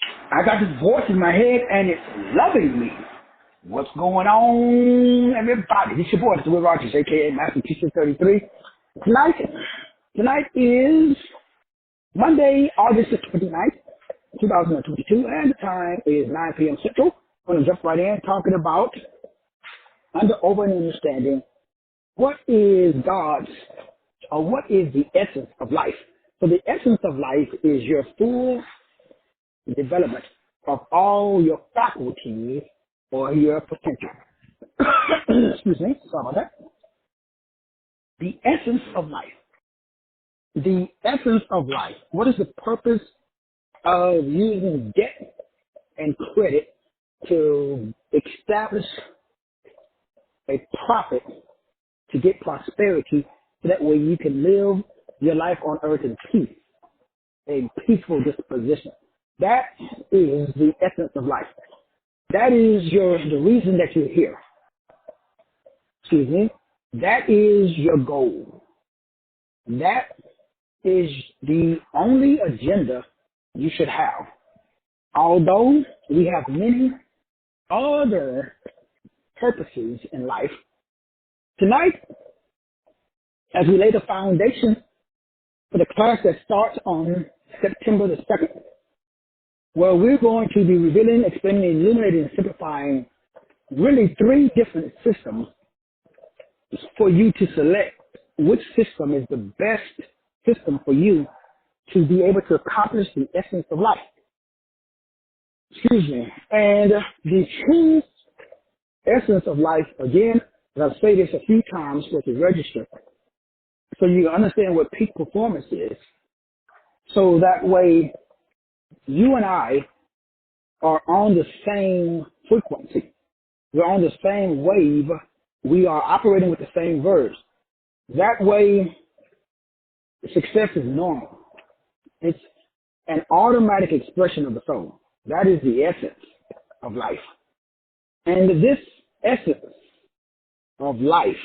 I got this voice in my head and it's loving me. What's going on, everybody? This your boy, Mr. Will Rogers, aka Master Teacher 33. Tonight is Monday, August the 29th, 2022, and the time is 9 p.m. Central. I'm going to jump right in talking about over and understanding what is what is the essence of life. So the essence of life is your full development of all your faculties or your potential. Excuse me, sorry about that. The essence of life. The essence of life. What is the purpose of using debt and credit to establish a profit to get prosperity so that way you can live your life on earth in peace, a peaceful disposition? That is the essence of life. That is the reason that you're here. Excuse me. That is your goal. That is the only agenda you should have. Although we have many other purposes in life, tonight, as we lay the foundation for the class that starts on September the 2nd, where we're going to be revealing, explaining, illuminating, and simplifying really three different systems for you to select which system is the best system for you to be able to accomplish the essence of life. Excuse me. And the true essence of life, again, and I've said this a few times with the register, so you understand what peak performance is. So that way, you and I are on the same frequency. We're on the same wave. We are operating with the same verbs. That way, success is normal. It's an automatic expression of the soul. That is the essence of life. And this essence of life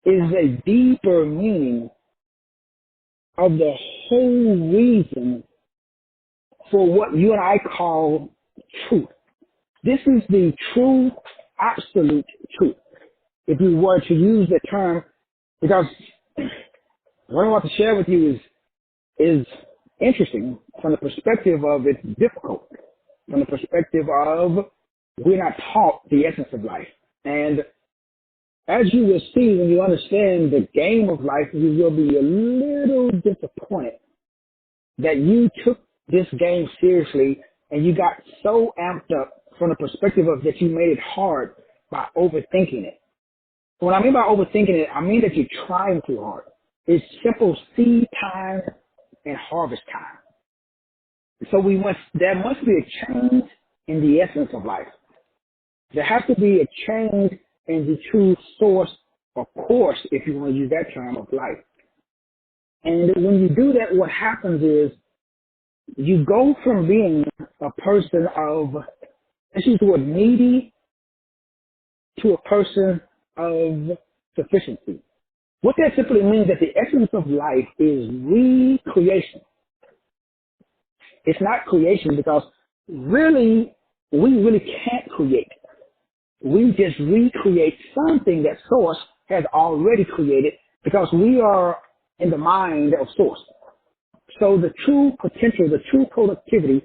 is a deeper meaning of the whole reason for what you and I call truth. This is the true, absolute truth. If you were to use the term, because what I want to share with you is interesting from the perspective of it's difficult, from the perspective of we're not taught the essence of life. And as you will see when you understand the game of life, you will be a little disappointed that you took this game seriously and you got so amped up from the perspective of that you made it hard by overthinking it. When I mean by overthinking it, I mean that you're trying too hard. It's simple seed time and harvest time. So there must be a change in the essence of life. There has to be a change in the true source or course, if you want to use that term, of life. And when you do that, what happens is you go from being a person of, let's use the word needy, to a person of sufficiency. What that simply means that the essence of life is recreation. It's not creation because we really can't create. We just recreate something that Source has already created because we are in the mind of Source. So the true potential, the true productivity,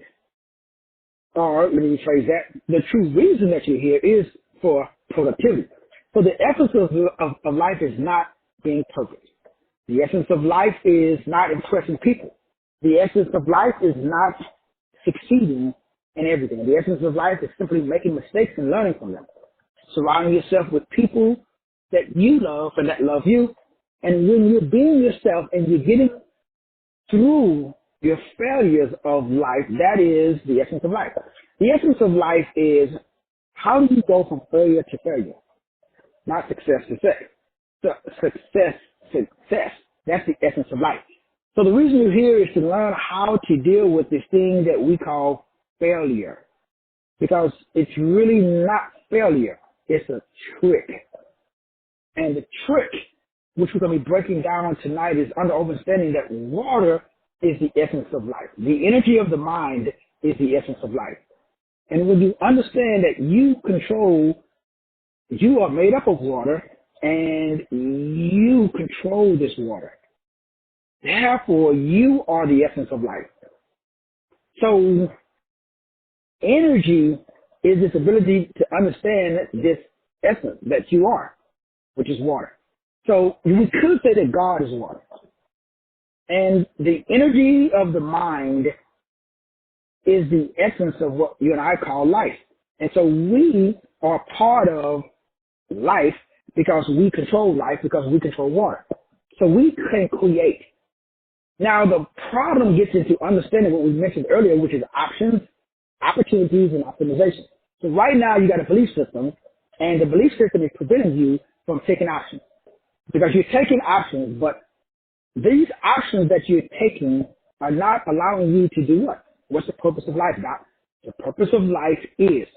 or let me rephrase that, the true reason that you're here is for productivity. So the essence of life is not being perfect. The essence of life is not impressing people. The essence of life is not succeeding in everything. The essence of life is simply making mistakes and learning from them. Surrounding yourself with people that you love and that love you. And when you're being yourself and you're getting through your failures of life, that is the essence of life. The essence of life is how do you go from failure to failure? Not success to success. So success. That's the essence of life. So the reason you're here is to learn how to deal with this thing that we call failure. Because it's really not failure. It's a trick. And the trick, which we're going to be breaking down tonight, is under understanding that water is the essence of life. The energy of the mind is the essence of life. And when you understand that you are made up of water and you control this water. Therefore, you are the essence of life. So energy is this ability to understand this essence that you are, which is water. So we could say that God is water. And the energy of the mind is the essence of what you and I call life. And so we are part of life because we control life, because we control water. So we can create. Now the problem gets into understanding what we mentioned earlier, which is options, opportunities, and optimization. So right now you got a belief system, and the belief system is preventing you from taking options. Because you're taking options, but these options that you're taking are not allowing you to do what? What's the purpose of life, Doc? The purpose of life is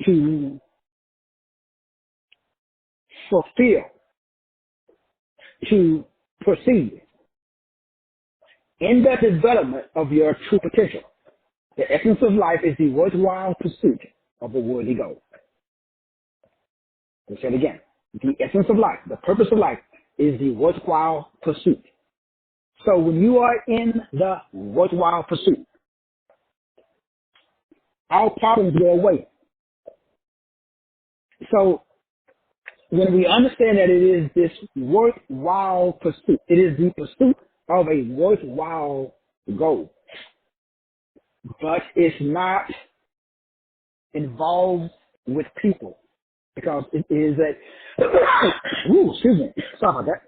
to fulfill, to proceed in the development of your true potential. The essence of life is the worthwhile pursuit of a worthy goal. I'll say it again. The essence of life, the purpose of life is the worthwhile pursuit. So when you are in the worthwhile pursuit, all problems go away. So when we understand that it is this worthwhile pursuit, it is the pursuit of a worthwhile goal, but it's not involved with people because it is a, ooh, excuse me, sorry about that.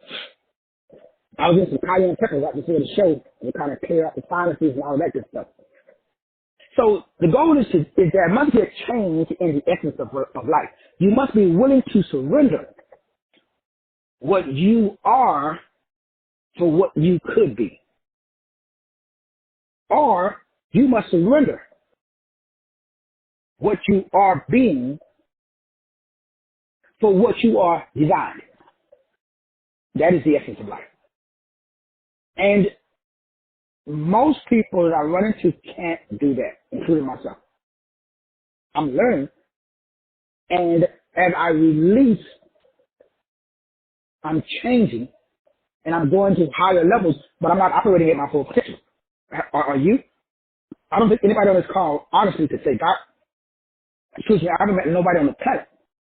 I was in some cayenne pepper right before the show to kind of clear out the sinuses and all that good stuff. So the goal is there must be a change in the essence of life. You must be willing to surrender what you are for what you could be. Or you must surrender what you are being for what you are designed. That is the essence of life. And most people that I run into can't do that, including myself. I'm learning, and as I release, I'm changing, and I'm going to higher levels, but I'm not operating at my full potential. Are you? I don't think anybody on this call, honestly, could say, Doc, excuse me, I haven't met nobody on the planet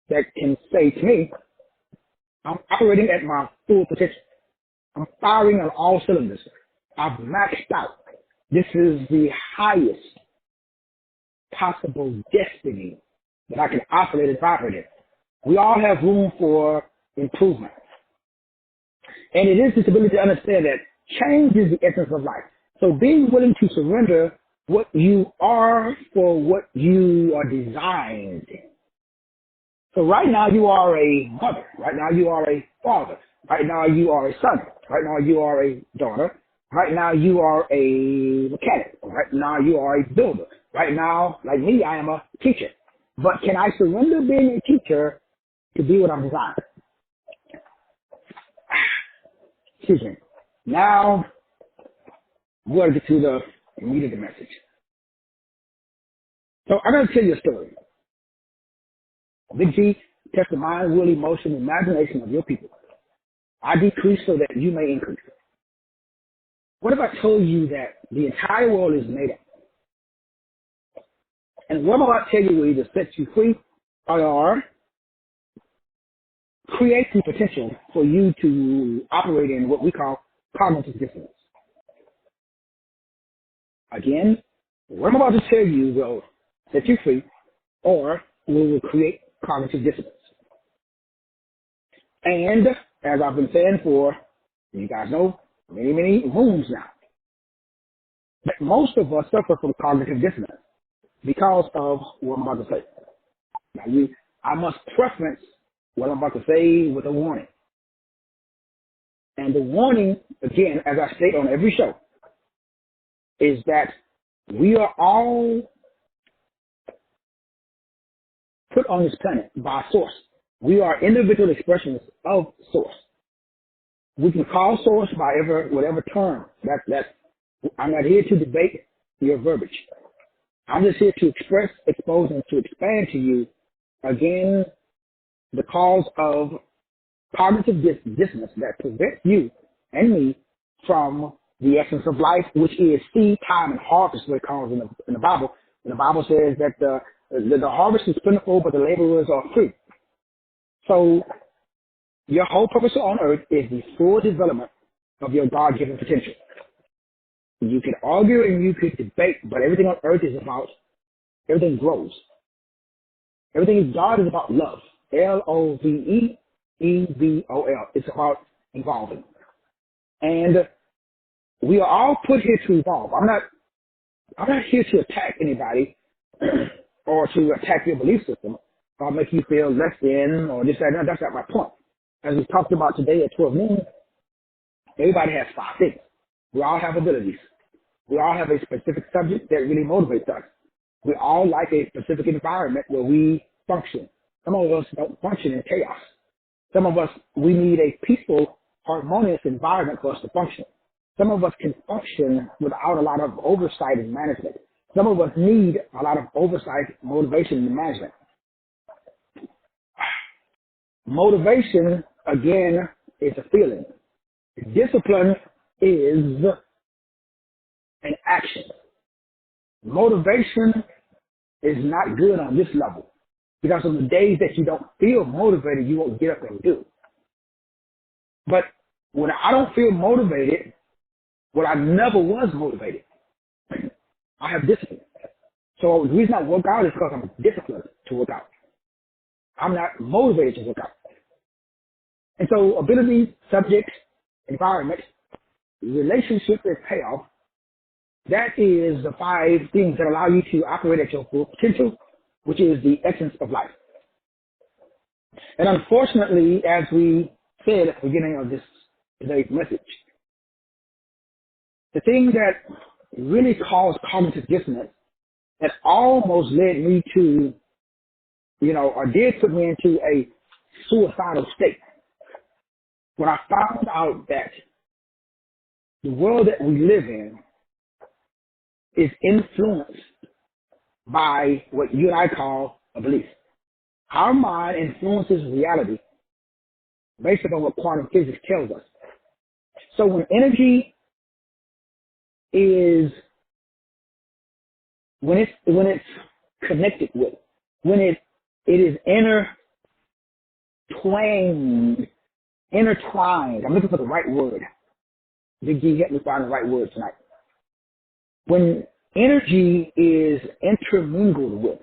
that can say to me, I'm operating at my full potential. I'm firing on all cylinders. I've maxed out. This is the highest possible destiny that I can operate and operate in. We all have room for improvement. And it is this ability to understand that change is the essence of life. So being willing to surrender what you are for what you are designed. So right now you are a mother. Right now you are a father. Right now you are a son. Right now you are a daughter. Right now you are a mechanic. Right now you are a builder. Right now, like me, I am a teacher. But can I surrender being a teacher to be what I'm designed? Excuse me. Now, we're going to get to the meat of the message. So I'm going to tell you a story. Big G, test the mind, will, emotion, imagination of your people. I decrease so that you may increase. What if I told you that the entire world is made up? And what I'm about to tell you will either set you free or create the potential for you to operate in what we call cognitive dissonance. Again, what I'm about to tell you will set you free or will create cognitive dissonance. And as I've been saying for, you guys know, many moons now, that most of us suffer from cognitive dissonance because of what I'm about to say. Now, I must preference what I'm about to say with a warning. And the warning, again, as I state on every show, is that we are all put on this planet by source. We are individual expressions of source. We can call source by whatever term. That's I'm not here to debate your verbiage. I'm just here to express, expose, and to expand to you, again, the cause of cognitive dissonance that prevents you and me from the essence of life, which is seed time and harvest, what it calls in the Bible. And the Bible says that the harvest is plentiful, but the laborers are few. So your whole purpose on earth is the full development of your God-given potential. You can argue and you could debate, but everything on earth is about, everything grows. Everything in God is about love. Loveebol. It's about evolving. And we are all put here to evolve. I'm not here to attack anybody or to attack your belief system or make you feel less than or this, that, and that. That's not my point. As we talked about today at 12 noon, everybody has 5 things. We all have abilities. We all have a specific subject that really motivates us. We all like a specific environment where we function. Some of us don't function in chaos. Some of us, we need a peaceful, harmonious environment for us to function. Some of us can function without a lot of oversight and management. Some of us need a lot of oversight, motivation, and management. Motivation, again, is a feeling. Discipline is an action. Motivation is not good on this level because on the days that you don't feel motivated, you won't get up and do. But when I don't feel motivated, well, I never was motivated. I have discipline. So the reason I work out is because I'm disciplined to work out. I'm not motivated to work out. And so ability, subject, environment, relationship, and payoff, that is the 5 things that allow you to operate at your full potential, which is the essence of life. And unfortunately, as we said at the beginning of this today's message, the thing that really caused cognitive dissonance that almost led me to, or did put me into a suicidal state, when I found out that the world that we live in is influenced by what you and I call a belief. Our mind influences reality based upon what quantum physics tells us. So when energy is, when it's connected with, when it is intertwined, I'm looking for the right word. Big G, help me find the right word tonight. When energy is intermingled with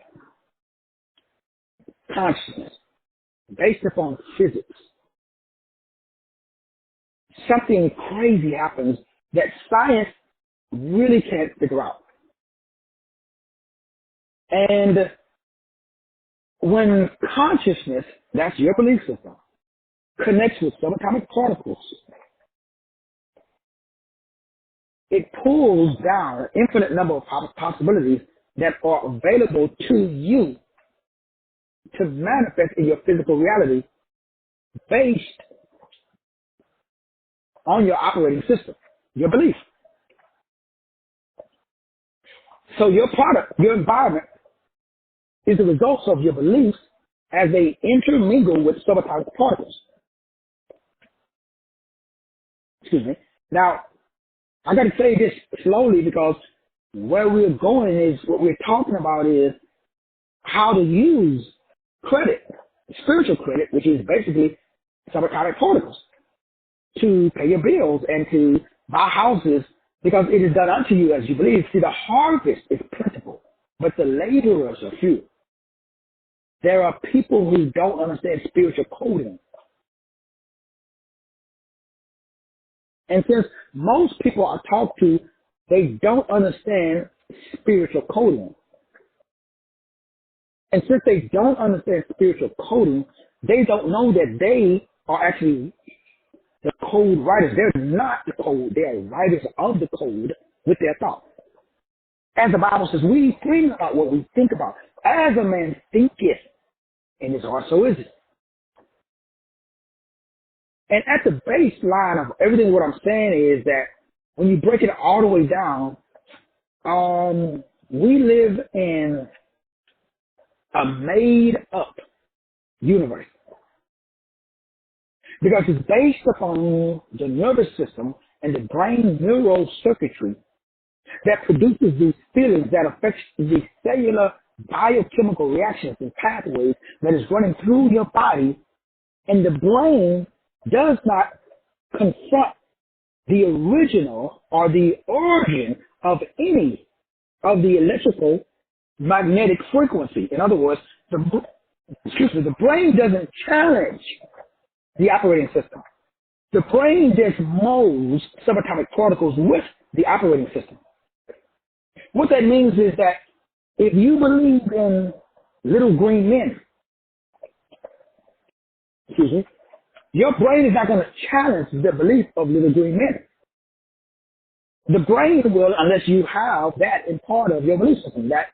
consciousness based upon physics, something crazy happens that science really can't figure out. And when consciousness, that's your belief system, connects with subatomic particles, it pulls down an infinite number of possibilities that are available to you to manifest in your physical reality based on your operating system, your belief. So your product, your environment, is the result of your beliefs as they intermingle with subatomic particles. Excuse me. Now, I got to say this slowly because where we're going is, what we're talking about is how to use credit, spiritual credit, which is basically subatomic particles, to pay your bills and to buy houses because it is done unto you as you believe. See, the harvest is plentiful, but the laborers are few. There are people who don't understand spiritual coding. And since most people I talk to, they don't understand spiritual coding. And since they don't understand spiritual coding, they don't know that they are actually the code writers. They're not the code. They are writers of the code with their thoughts. As the Bible says, we think about what we think about. As a man thinketh in his heart, so is it. And at the baseline of everything what I'm saying is that when you break it all the way down, we live in a made up universe because it's based upon the nervous system and the brain neural circuitry that produces these feelings that affects the cellular biochemical reactions and pathways that is running through your body, and the brain does not confront the original or the origin of any of the electrical magnetic frequency. In other words, the brain doesn't challenge the operating system. The brain just molds subatomic particles with the operating system. What that means is that if you believe in little green men, your brain is not going to challenge the belief of little green men. The brain will, unless you have that in part of your belief system, that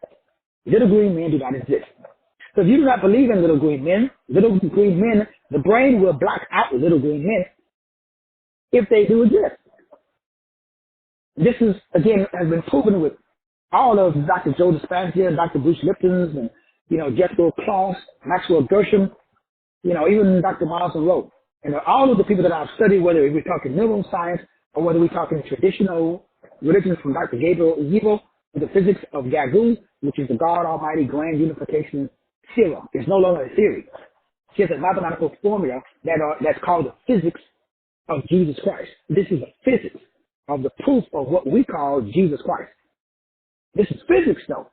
little green men do not exist. So if you do not believe in little green men, the brain will block out little green men if they do exist. This is, again, has been proven with all of Dr. Joe Dispenza, Dr. Bruce Lipton's, and, Jethro Kloss, Maxwell Gershom, even Dr. Miles Monroe. And all of the people that I've studied, whether we're talking neuroscience or whether we're talking traditional religions from Dr. Gabriel Yibo, the physics of Gagu, which is the God Almighty Grand Unification Theorem. It's no longer a theory. It's a mathematical formula that's called the physics of Jesus Christ. This is the physics of the proof of what we call Jesus Christ. This is physics, though.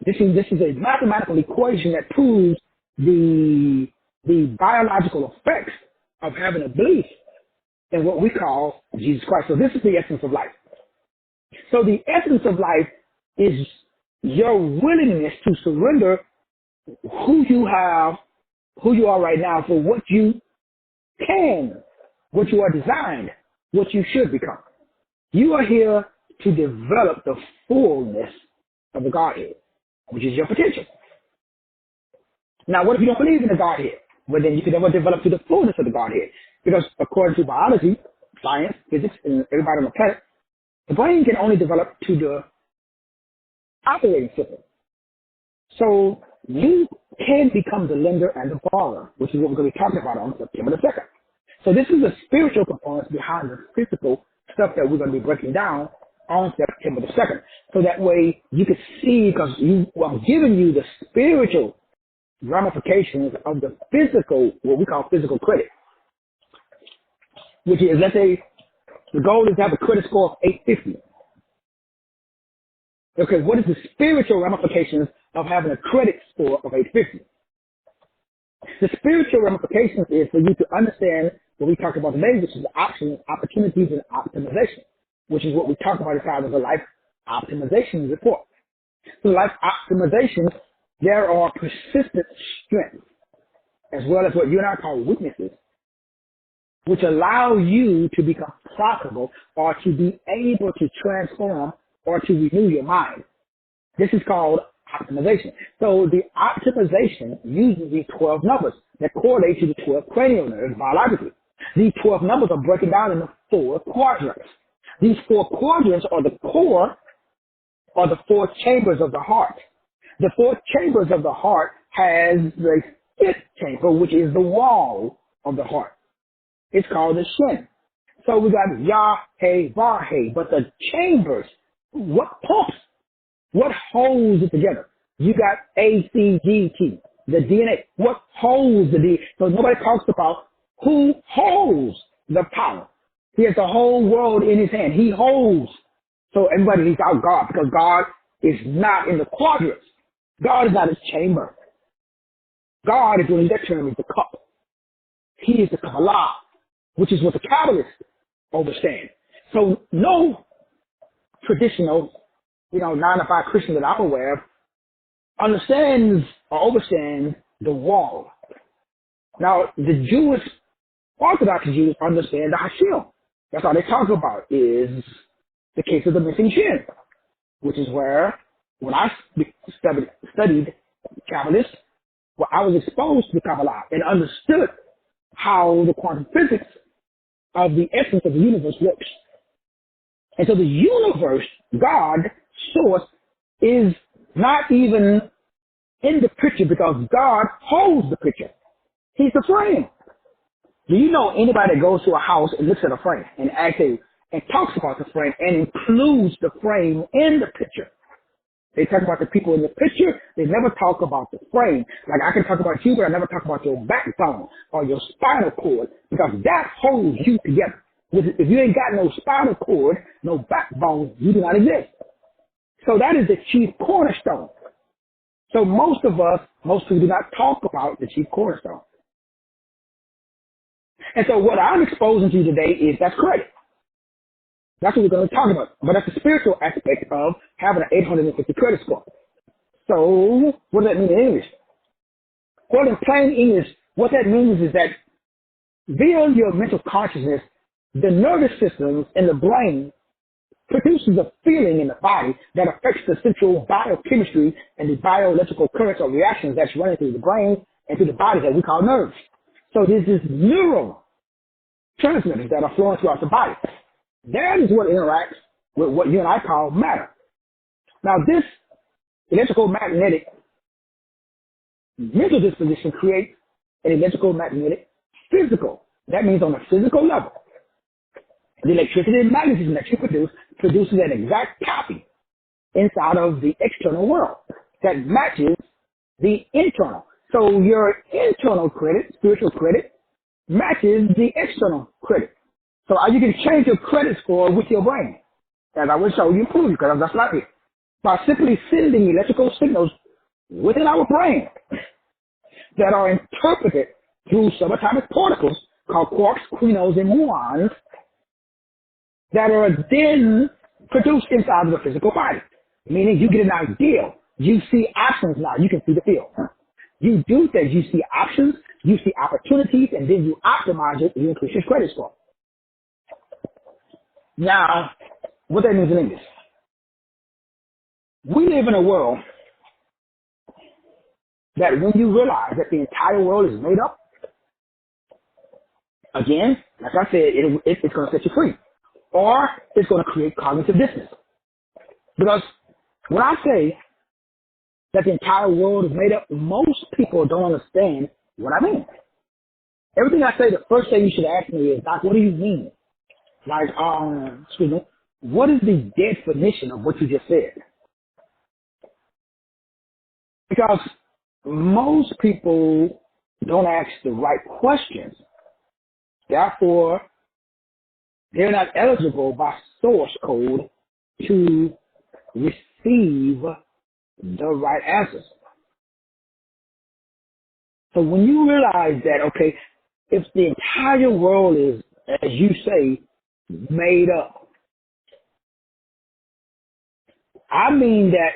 This is a mathematical equation that proves the biological effects of having a belief in what we call Jesus Christ. So this is the essence of life. So the essence of life is your willingness to surrender who you are right now for what you can, what you are designed, what you should become. You are here to develop the fullness of the Godhead, which is your potential. Now, what if you don't believe in the Godhead? Well, then you can never develop to the fullness of the Godhead. Because according to biology, science, physics, and everybody on the planet, the brain can only develop to the operating system. So you can become the lender and the borrower, which is what we're going to be talking about on September the 2nd. So this is the spiritual components behind the physical stuff that we're going to be breaking down on September the 2nd. So that way you can see, because I'm giving you the spiritual ramifications of the physical, what we call physical credit, which is, let's say, the goal is to have a credit score of 850. Okay, what is the spiritual ramifications of having a credit score of 850? The spiritual ramifications is for you to understand what we talked about today, which is options, opportunities, and optimization, which is what we talk about inside of the life optimization report. So life optimization, there are persistent strengths, as well as what you and I call weaknesses, which allow you to become profitable or to be able to transform or to renew your mind. This is called optimization. So the optimization uses these 12 numbers that correlate to the 12 cranial nerves biologically. These 12 numbers are broken down into 4 quadrants. These 4 quadrants are the core or the 4 chambers of the heart. The 4 chambers of the heart has the 5th chamber, which is the wall of the heart. It's called the shin. So we got Yah, He, Vah, He. But the chambers, what pumps, what holds it together? You got ACGT, the DNA. What holds the DNA? So nobody talks about who holds the power. He has the whole world in his hand. He holds. So everybody needs out God, because God is not in the quadrants. God is not his chamber. God is what that term is the cup. He is the Kabbalah, which is what the Kabbalists understand. So no traditional, 9-to-5 Christian that I'm aware of understands or understands the wall. Now, the Jewish, Orthodox Jews understand the Hashim. That's all they talk about is the case of the missing shin, which is where, when I studied Kabbalists, well, I was exposed to Kabbalah and understood how the quantum physics of the essence of the universe works. And so the universe, God, source, is not even in the picture because God holds the picture. He's the frame. Do you know anybody that goes to a house and looks at a frame and actually and talks about the frame and includes the frame in the picture? They talk about the people in the picture. They never talk about the frame. Like I can talk about you, but I never talk about your backbone or your spinal cord because that holds you together. If you ain't got no spinal cord, no backbone, you do not exist. So that is the chief cornerstone. So most people do not talk about the chief cornerstone. And so what I'm exposing to you today is that's credit. That's what we're going to talk about. But that's the spiritual aspect of having an 850 credit score. So what does that mean in English? Well, in plain English, what that means is that via your mental consciousness, the nervous systems in the brain produces a feeling in the body that affects the central biochemistry and the bioelectrical currents or reactions that's running through the brain and through the body that we call nerves. So there's this neural transmitters that are flowing throughout the body. That is what interacts with what you and I call matter. Now this electrical magnetic mental disposition creates an electrical magnetic physical. That means on a physical level, the electricity and magnetism that you produces an exact copy inside of the external world that matches the internal. So your internal credit, spiritual credit, matches the external credit. So you can change your credit score with your brain. As I will show you, prove you, because that's not it. By simply sending electrical signals within our brain that are interpreted through subatomic particles called quarks, quinons, and muons that are then produced inside of the physical body. Meaning you get an idea. You see options now. You can see the field. You do things. You see options. You see opportunities, and then you optimize it. You increase your credit score. Now, what that means in English. We live in a world that when you realize that the entire world is made up, again, like I said, it's going to set you free. Or it's going to create cognitive dissonance. Because when I say that the entire world is made up, most people don't understand what I mean. Everything I say, the first thing you should ask me is, Doc, what do you mean? Like, excuse me, what is the definition of what you just said? Because most people don't ask the right questions. Therefore, they're not eligible by source code to receive the right answers. So when you realize that, okay, if the entire world is, as you say, made up, I mean that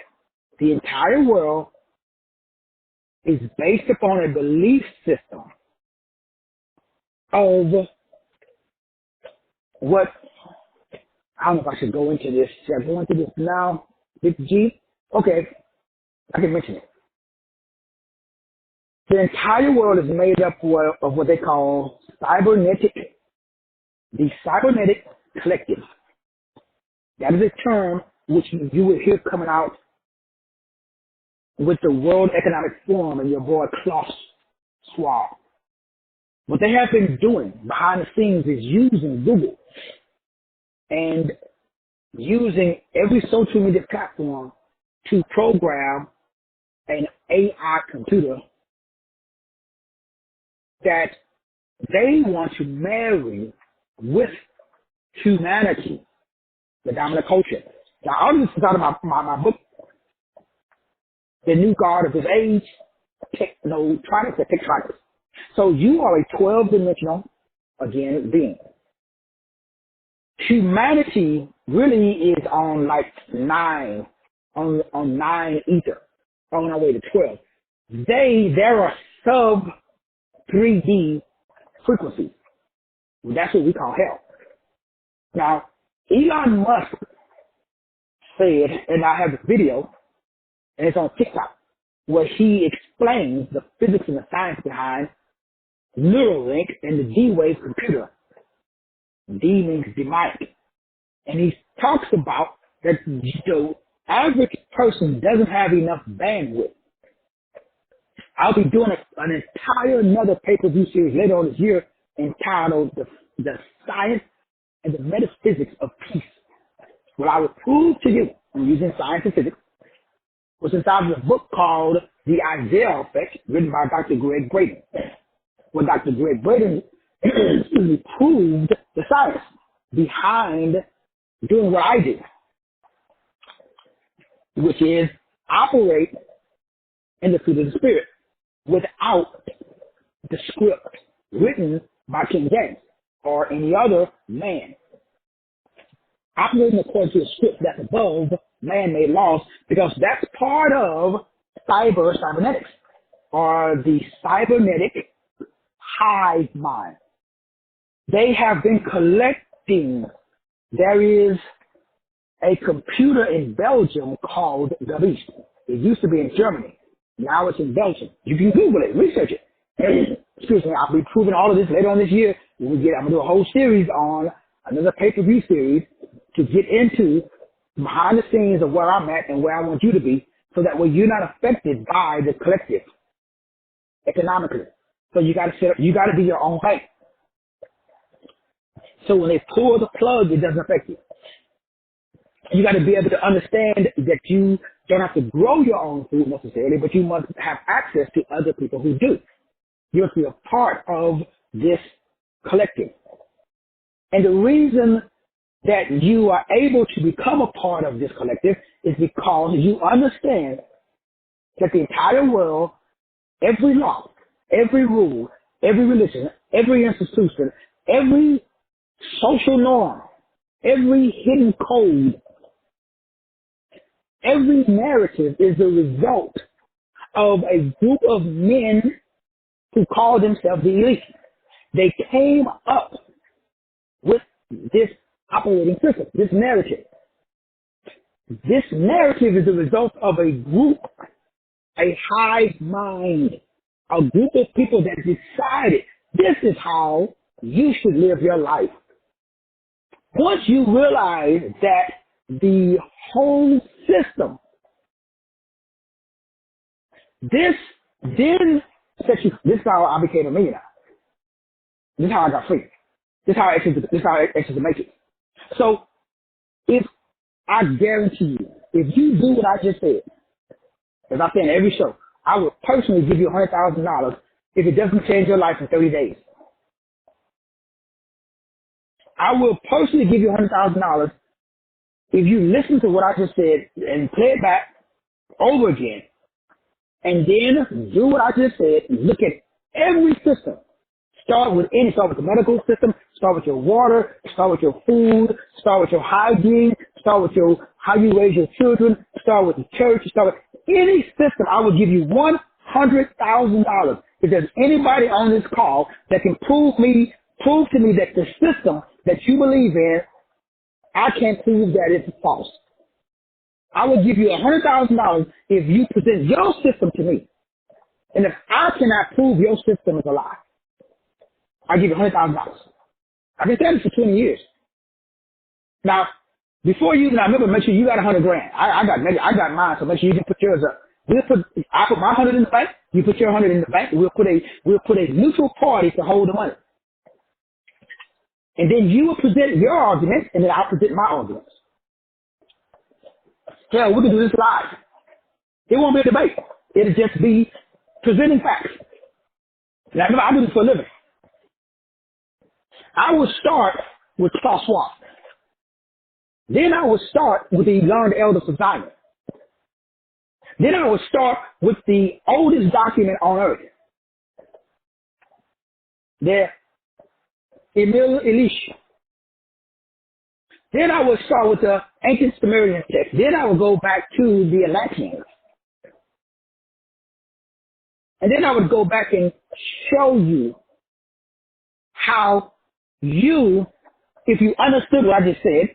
the entire world is based upon a belief system of what, I don't know if I should go into this. Should I go into this now? Big G? Okay, I can mention it. The entire world is made up of what they call the cybernetic collective. That is a term which you will hear coming out with the World Economic Forum and your boy Klaus Schwab. What they have been doing behind the scenes is using Google and using every social media platform to program an AI computer that they want to marry with humanity, the dominant culture. Now, all this is out of my book, The New God of This Age, Technotronics or Tektronix. So you are a 12-dimensional, again, being. Humanity really is on like 9, on 9 ether, on our way to 12. There are sub 3D frequencies. That's what we call hell. Now, Elon Musk said, and I have a video, and it's on TikTok, where he explains the physics and the science behind Neuralink and the D-Wave computer. D means demonic. And he talks about that the average person doesn't have enough bandwidth. I'll be doing an entire another pay-per-view series later on this year entitled the Science and the Metaphysics of Peace. What I will prove to you, I'm using science and physics, was inside of a book called The Isaiah Effect, written by Dr. Greg Braden. Well, Dr. Greg Braden proved the science behind doing what I do, which is operate in the fruit of the Spirit without the script written by King James or any other man. Operating according to the script that's above man-made laws, because that's part of cybernetics, or the cybernetic hive mind. They have been collecting. There is a computer in Belgium called the Beast. It used to be in Germany. Now it's in Belgium. You can Google it, research it. Excuse me, I'll be proving all of this later on this year. I'm going to do a whole series on another pay-per-view series to get into behind the scenes of where I'm at and where I want you to be, so that way you're not affected by the collective economically. So you got to set up, you got to be your own bank. So when they pull the plug, it doesn't affect you. You got to be able to understand that you don't have to grow your own food necessarily, but you must have access to other people who do. You have to be a part of this collective. And the reason that you are able to become a part of this collective is because you understand that the entire world, every law, every rule, every religion, every institution, every social norm, every hidden code, every narrative is the result of a group of men who call themselves the elite. They came up with this operating system, this narrative. This narrative is the result of a group, a hive mind, a group of people that decided this is how you should live your life. Once you realize that the whole system, this is how I became a millionaire. This is how I got free. This is how I exited the matrix. So, if I guarantee you, if you do what I just said, as I say in every show, I will personally give you $100,000 if it doesn't change your life in 30 days. I will personally give you $100,000 if you listen to what I just said and play it back over again, and then do what I just said and look at every system. Start with the medical system, start with your water, start with your food, start with your hygiene, start with how you raise your children, start with the church, start with any system. I will give you $100,000. If there's anybody on this call that can prove to me that the system that you believe in, I can't prove that it's false. I will give you $100,000 if you present your system to me. And if I cannot prove your system is a lie, I'll give you $100,000. I've been saying this for 20 years. Now, before you, remember, make sure you got $100,000. I got mine, so make sure you can put yours up. I put my 100 in the bank. You put your 100 in the bank. We'll put a neutral party to hold the money. And then you will present your arguments, and then I'll present my arguments. Hell, we can do this live. It won't be a debate. It'll just be presenting facts. Now, remember, I do this for a living. I will start with Klaus Schwab. Then I will start with the Learned Elders of Zion. Then I will start with the oldest document on earth. The Emil Elish. Then I will start with the ancient Sumerian text. Then I will go back to the Atlanteans. And then I would go back and show you how you, if you understood what I just said,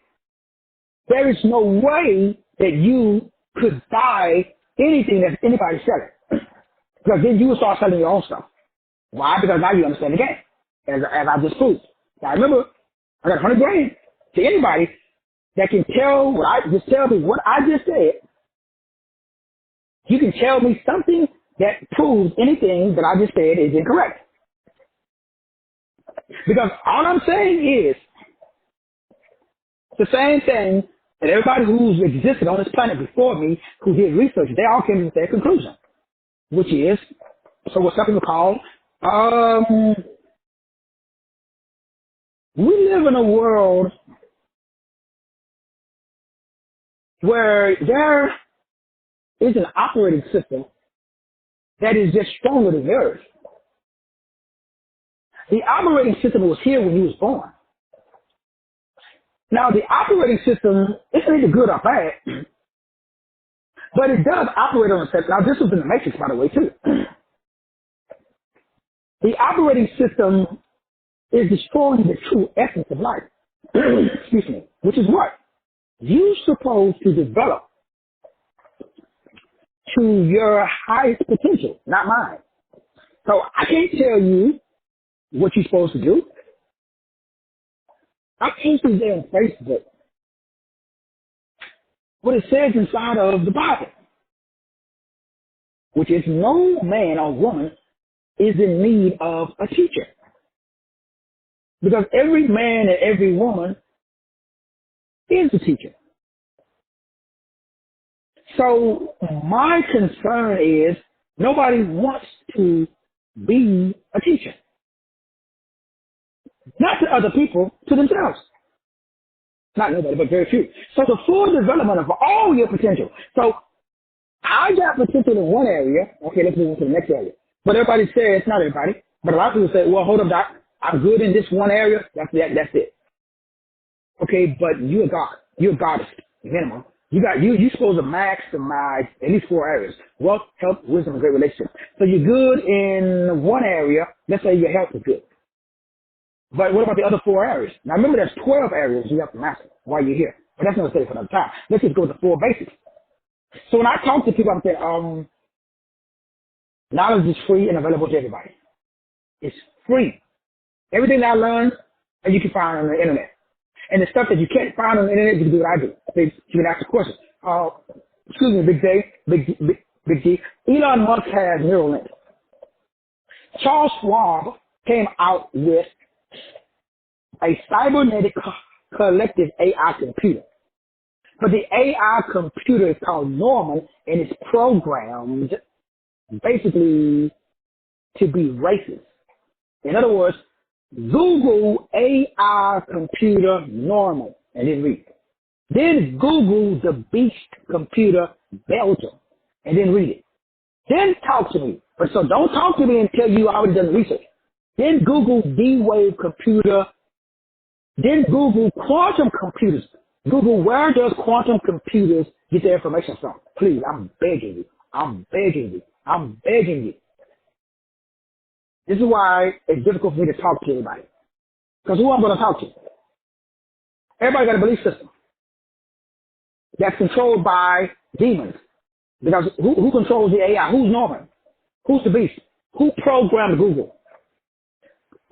there is no way that you could buy anything that anybody's selling. Because then you will start selling your own stuff. Why? Because now you understand the game, as I just proved. Now remember, I got $100,000 to anybody that can tell me what I just said. You can tell me something that proves anything that I just said is incorrect. Because all I'm saying is the same thing that everybody who's existed on this planet before me who did research, they all came to the same conclusion, which is, so what some people call, we live in a world where there is an operating system that is just stronger than yours. The operating system was here when you was born. Now, the operating system isn't either good or bad, but it does operate on a set. Now, this was in the Matrix, by the way, too. The operating system is destroying the true essence of life. Excuse me. Which is what? You're supposed to develop to your highest potential, not mine. So I can't tell you what you're supposed to do. I posted there on Facebook what it says inside of the Bible, which is no man or woman is in need of a teacher. Because every man and every woman is a teacher. So my concern is nobody wants to be a teacher. Not to other people, to themselves. Not nobody, but very few. So the full development of all your potential. So I got potential in one area. Okay, let's move on to the next area. But everybody says, not everybody, but a lot of people say, well, hold up, Doc. I'm good in this one area. That's it. Okay, but you're a God. You're a goddess, minimum. You're supposed to maximize at least 4 areas. Wealth, health, wisdom, and great relationships. So you're good in one area. Let's say your health is good. But what about the other 4 areas? Now remember, there's 12 areas you have to master while you're here. But that's not a study for another time. Let's just go to the 4 basics. So when I talk to people, I'm saying, knowledge is free and available to everybody. It's free. Everything that I learned, you can find on the internet. And the stuff that you can't find on the internet, you can do what I do. You can ask a question. Excuse me, Big G. Elon Musk has Neuralink. Charles Schwab came out with a cybernetic collective AI computer. But the AI computer is called Norman, and it's programmed basically to be racist. In other words, Google AI computer Norman and then read it. Then Google the beast computer Belgium and then read it. Then talk to me. But so don't talk to me until you already done the research. Then Google D-Wave computer. Then Google quantum computers. Google, where does quantum computers get their information from? Please, I'm begging you. I'm begging you. I'm begging you. This is why it's difficult for me to talk to anybody. Because who I'm going to talk to? Everybody got a belief system that's controlled by demons. Because who controls the AI? Who's Norman? Who's the beast? Who programmed Google?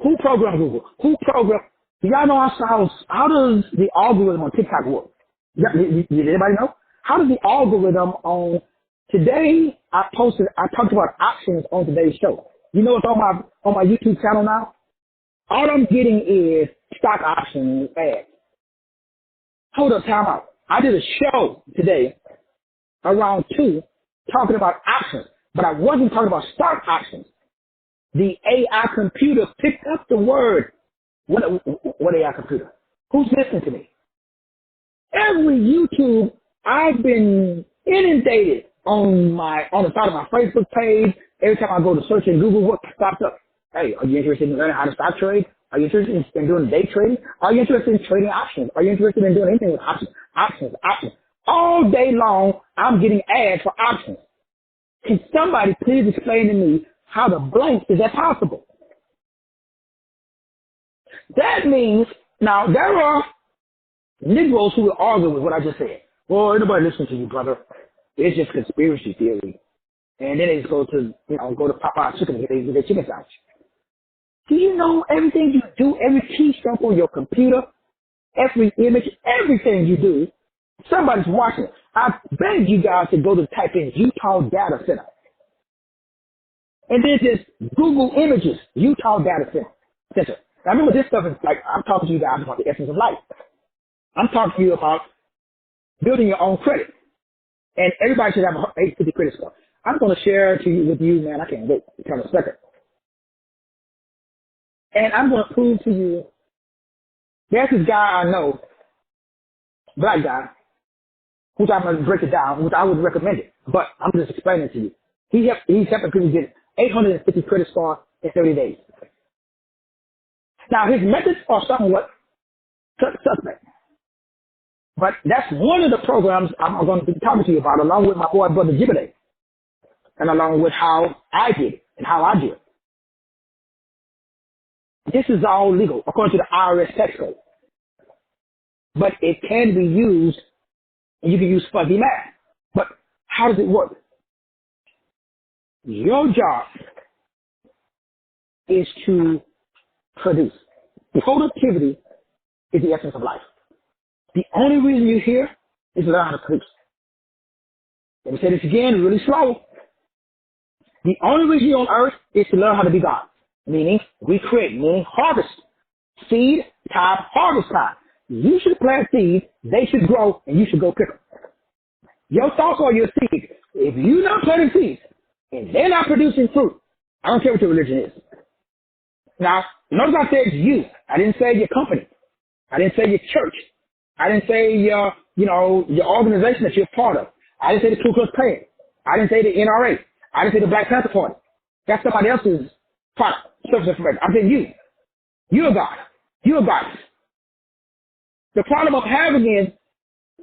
Who programmed Google? Who programmed? Do y'all know how does the algorithm on TikTok work? Did anybody know? How does the algorithm on today? I talked about options on today's show. You know what's on my YouTube channel now? All I'm getting is stock options ads. Hold up, time out. I did a show today around 2 talking about options, but I wasn't talking about stock options. The AI computer picked up the word. What AI computer? Who's listening to me? Every YouTube, I've been inundated on the side of my Facebook page. Every time I go to search in Google, what pops up? Hey, are you interested in learning how to stock trade? Are you interested in doing day trading? Are you interested in trading options? Are you interested in doing anything with options? Options. All day long, I'm getting ads for options. Can somebody please explain to me how the blank is that possible? That means, now there are Negroes who will argue with what I just said. Well, ain't nobody listening to you, brother. It's just conspiracy theory. And then they just go to Popeye Chicken and get their chicken sandwich. Do you know everything you do, every keystroke on your computer, every image, everything you do, somebody's watching it. I beg you guys to go to type in Utah Data Center. And then just Google images, Utah Data Center. Now remember, this stuff is like, I'm talking to you guys about the essence of life. I'm talking to you about building your own credit. And everybody should have a 850 credit score. I'm going to share with you, man, I can't wait to come a second. And I'm going to prove to you, there's this guy I know, black guy, which I'm going to break it down, which I would recommend it. But I'm just explaining it to you. He's helping people get 850 credit score in 30 days. Now, his methods are somewhat suspect. But that's one of the programs I'm going to be talking to you about, along with my boy, Brother Jibide, and along with how I did it and how I do it. This is all legal, according to the IRS tax code. But it can be used, and you can use fuzzy math. But how does it work? Your job is to produce. Productivity is the essence of life. The only reason you're here is to learn how to produce. Let me say this again, really slow. The only reason you're on earth is to learn how to be God. Meaning, we create, meaning harvest. Seed time, harvest time. You should plant seeds, they should grow, and you should go pick them. Your thoughts are your seeds. If you're not planting seeds, and they're not producing fruit, I don't care what your religion is. Now, notice I said you. I didn't say your company. I didn't say your church. I didn't say your organization that you're part of. I didn't say the Ku Klux Klan. I didn't say the NRA. I didn't say the Black Panther Party. That's somebody else's product, surface information. I'm saying you. You're a God. You're a goddess. The problem I'm having is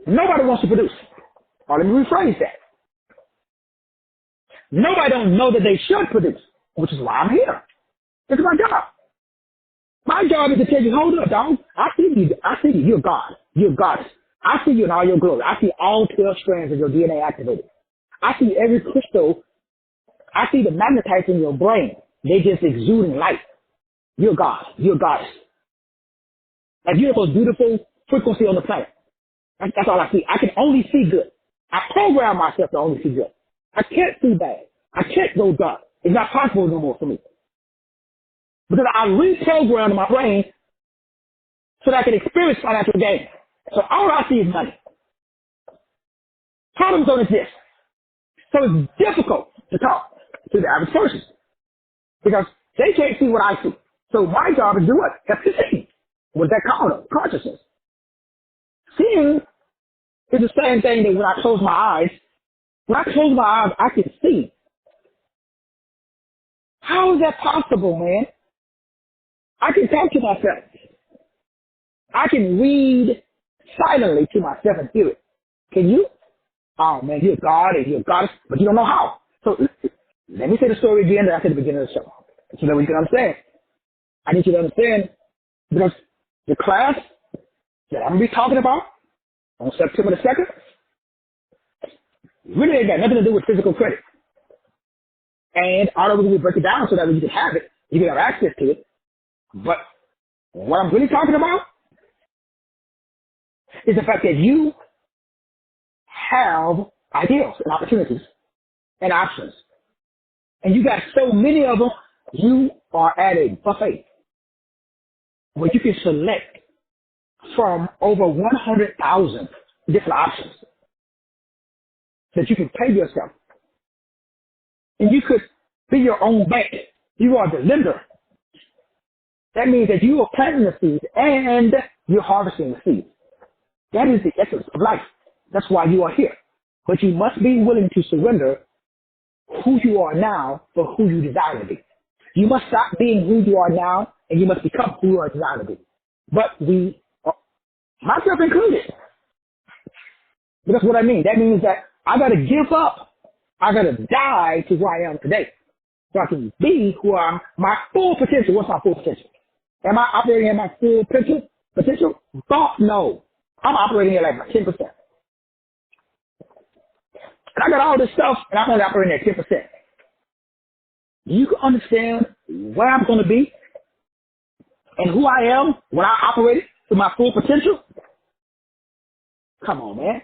nobody wants to produce. Or let me rephrase that. Nobody don't know that they should produce, which is why I'm here. It's my job. My job is to tell you, hold up, dog. I see you. I see you. You're God. You're goddess. I see you in all your glory. I see all 12 strands of your DNA activated. I see every crystal. I see the magnetites in your brain. They just exuding light. You're God. You're goddess. Like you're the most beautiful frequency on the planet. That's all I see. I can only see good. I program myself to only see good. I can't see bad. I can't go dark. It's not possible no more for me. Because I reprogrammed my brain so that I can experience financial gain. So all I see is money. Problems don't exist. So it's difficult to talk to the average person because they can't see what I see. So my job is to do what? Help you see. What's that called? Consciousness. Seeing is the same thing that when I close my eyes, I can see. How is that possible, man? I can talk to myself. I can read silently to myself and hear it. Can you? Oh, man, you're God and you're goddess, but you don't know how. So let me say the story again that I said at the beginning of the show so that we can understand. I need you to understand because the class that I'm going to be talking about on September the 2nd really ain't got nothing to do with physical credit. And although we break it down so that you can have it, you can have access to it. But what I'm really talking about is the fact that you have ideals and opportunities and options. And you got so many of them, you are at a buffet where you can select from over 100,000 different options that you can pay yourself. And you could be your own bank. You are the lender. That means that you are planting the seeds and you're harvesting the seeds. That is the essence of life. That's why you are here. But you must be willing to surrender who you are now for who you desire to be. You must stop being who you are now and you must become who you are designed to be. But we, myself included, because what I mean, that means that I got to give up. I got to die to who I am today so I can be who I am, my full potential. What's my full potential? Am I operating at my full potential? No. I'm operating at like 10%. And I got all this stuff, and I'm only operating at 10%. You can understand where I'm going to be and who I am when I operate to my full potential? Come on, man.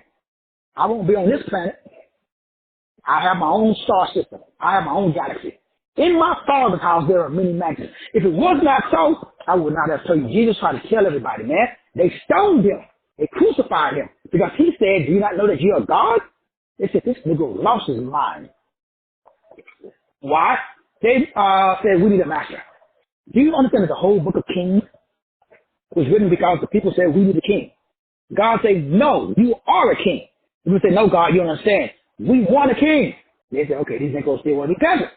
I won't be on this planet. I have my own star system. I have my own galaxy. In my Father's house, there are many mansions. If it was not so, I would not have told you. Jesus tried to tell everybody, man. They stoned him. They crucified him because he said, do you not know that you are God? They said, this nigga lost his mind. Why? They said, we need a master. Do you understand that the whole book of Kings was written because the people said, we need a king? God said, no, you are a king. People say, no, God, you don't understand. We want a king. They said, okay, these niggas still want to be peasants.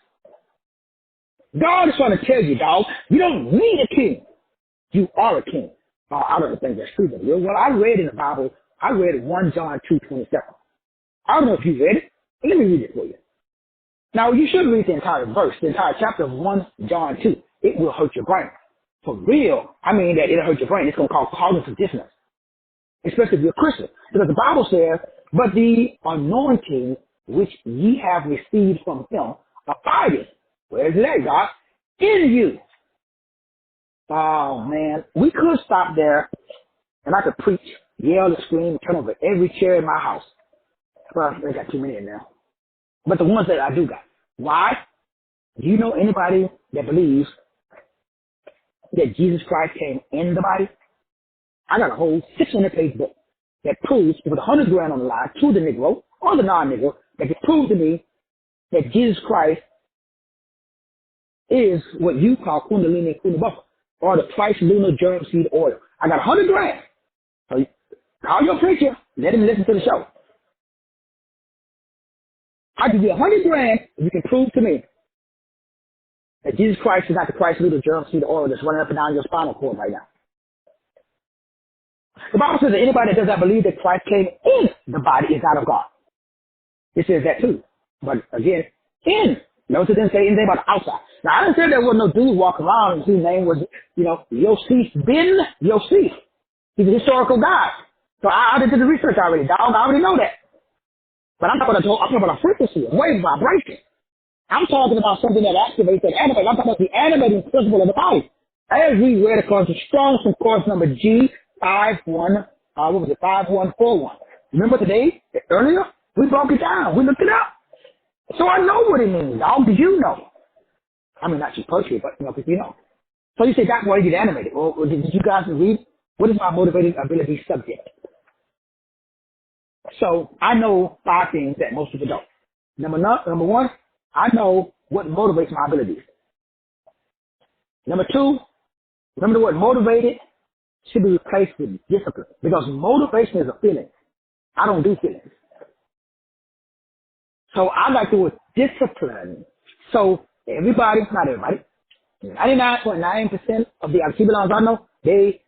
God is trying to tell you, dog, you don't need a king. You are a king. I don't think that's true. But well, I read in the Bible, I read 1 John 2:27. I don't know if you read it. Let me read it for you. Now, you should read the entire verse, the entire chapter of 1 John 2. It will hurt your brain. For real, I mean that it'll hurt your brain. It's going to cause cognitive dissonance, especially if you're a Christian. Because the Bible says, but the anointing which ye have received from him abideth. Where's it at, God? In you. Oh, man. We could stop there, and I could preach, yell and scream, turn over every chair in my house. Well, I got too many in there. But the ones that I do got. Why? Do you know anybody that believes that Jesus Christ came in the body? I got a whole 600-page book that proves, with 100 grand on the line, to the Negro or the non-Negro, that can prove to me that Jesus Christ is what you call Kundalini Kundabufa, or the Christ Lunar Germ Seed Oil. I got 100 grand. So call your preacher, let him listen to the show. I give you 100 grand if you can prove to me that Jesus Christ is not the Christ Lunar Germ Seed Oil that's running up and down your spinal cord right now. The Bible says that anybody that does not believe that Christ came in the body is not of God. It says that too. But again, in. Notice it didn't say anything about outside. Now, I didn't say there was no dude walking around and his name was, Yosef bin Yosef. He's a historical guy. So I did the research already, dog. I already know that. But I'm talking about a frequency, a wave vibration. I'm talking about something that activates and animates. I'm talking about the animating principle of the body. As we read according to Strong's from course number G5141. Remember today, earlier, we broke it down. We looked it up. So I know what it means, dog. Did you know? I mean, not you personally, but, because you know. So you say, Doc, why did you get animated? Well, did you guys read? What is my motivating ability subject? So I know 5 things that most people don't. Number 1, I know what motivates my abilities. Number 2, remember the word motivated should be replaced with discipline, because motivation is a feeling. I don't do feelings. So I like the word discipline. So everybody, not everybody, 99.9% of the Archibelons I know, they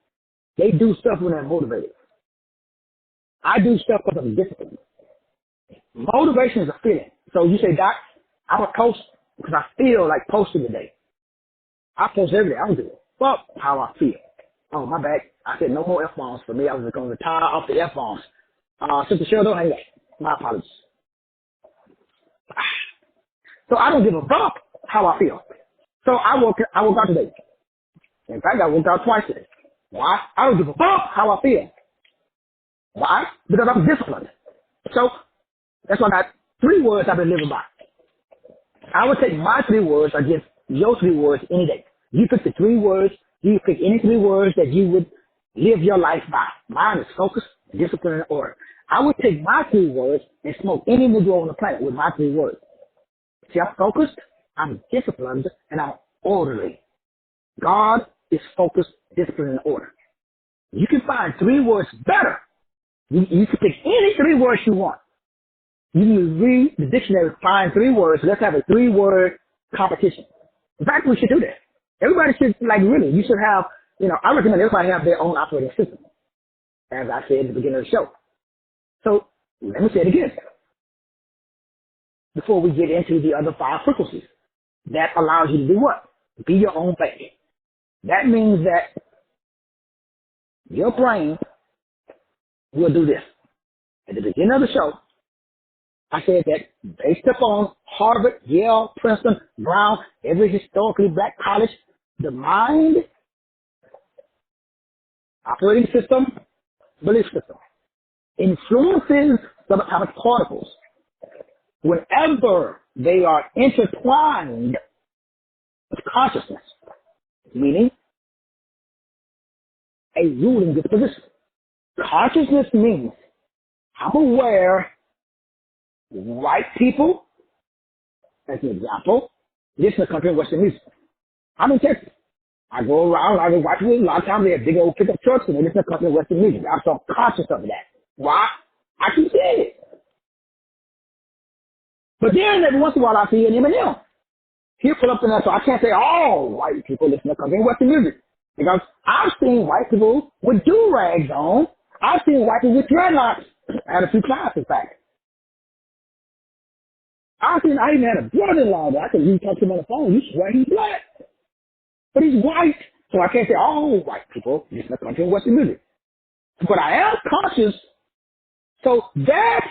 do stuff when they're motivated. I do stuff because I'm disciplined. Motivation is a feeling. So you say, Doc, I would post because I feel like posting today. I post every day. I don't give a fuck how I feel. Oh, my bad. I said no more F-bombs for me. I was going to retire off the F-bombs. Sister Cheryl, don't hang up. My apologies. So I don't give a fuck how I feel. So I woke out today. In fact, I woke out twice today. Why? I don't give a fuck how I feel. Why? Because I'm disciplined. So that's why I got 3 words I've been living by. I would take my 3 words against your 3 words any day. You pick the 3 words. You pick any 3 words that you would live your life by. Mine is focus, discipline, and order. I would take my 3 words and smoke any Negro on the planet with my 3 words. See, I'm focused, I'm disciplined, and I'm orderly. God is focused, discipline, and order. You can find 3 words better. You can pick any 3 words you want. You can read the dictionary, find 3 words. Let's have a 3-word competition. In fact, we should do that. Everybody should, you should have, I recommend everybody have their own operating system, as I said at the beginning of the show. So, let me say it again, before we get into the other 5 frequencies. That allows you to do what? Be your own bank. That means that your brain will do this. At the beginning of the show, I said that based upon Harvard, Yale, Princeton, Brown, every historically black college, the mind, operating system, belief system. influences subatomic particles whenever they are intertwined with consciousness, meaning a ruling disposition. Consciousness means I'm aware white people, as an example, listen to country and Western music. I'm in Texas. I go around, I go watch people, a lot of times they have big old pickup trucks and they listen to country and Western music. I'm so conscious of that. Why? I keep saying it. But then every once in a while I see an Eminem. He'll pull up in that, so I can't say all white people listen to country and Western music. Because I've seen white people with do-rags on. I've seen white people with dreadlocks. I had a few clients, in fact. I even had a brother-in-law that I could really talk to him on the phone. You swear he's black. But he's white. So I can't say all white people listen to country and Western music. But I am conscious. So that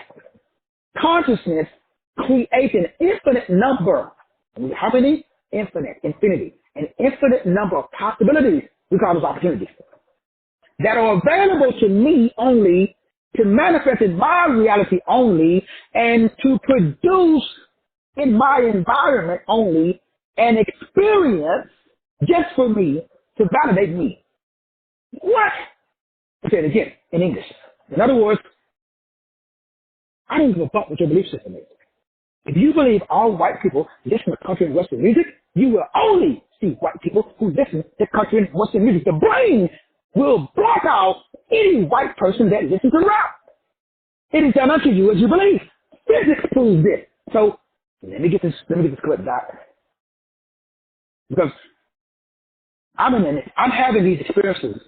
consciousness creates an infinite number. How many? Infinity. An infinite number of possibilities, we call those opportunities, that are available to me only, to manifest in my reality only, and to produce in my environment only an experience just for me to validate me. What? I'll say it again in English. In other words, I don't give a fuck what your belief system is. If you believe all white people listen to country and Western music, you will only see white people who listen to country and Western music. The brain will block out any white person that listens to rap. It is done unto you as you believe. Physics proves this. So let me get this clip back. Because I'm having these experiences,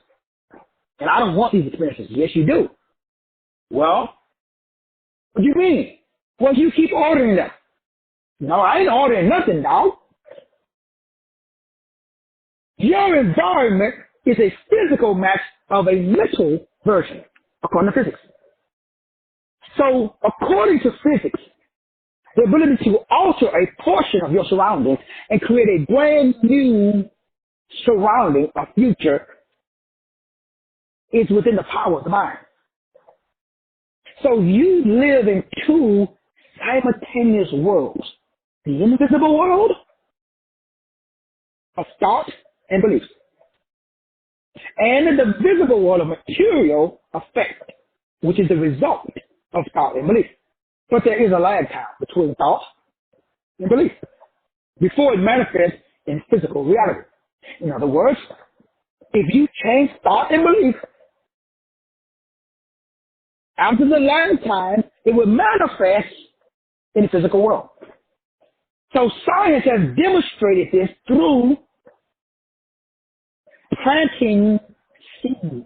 and I don't want these experiences. Yes, you do. Well, what do you mean? Well, you keep ordering them. No, I ain't ordering nothing, dog. Your environment is a physical match of a mental version, according to physics. So, according to physics, the ability to alter a portion of your surroundings and create a brand new surrounding, a future, is within the power of the mind. So you live in two simultaneous worlds. The invisible world of thought and belief. And the visible world of material effect, which is the result of thought and belief. But there is a lag time between thought and belief before it manifests in physical reality. In other words, if you change thought and belief, after the lag time, it will manifest in the physical world. So science has demonstrated this through planting seeds.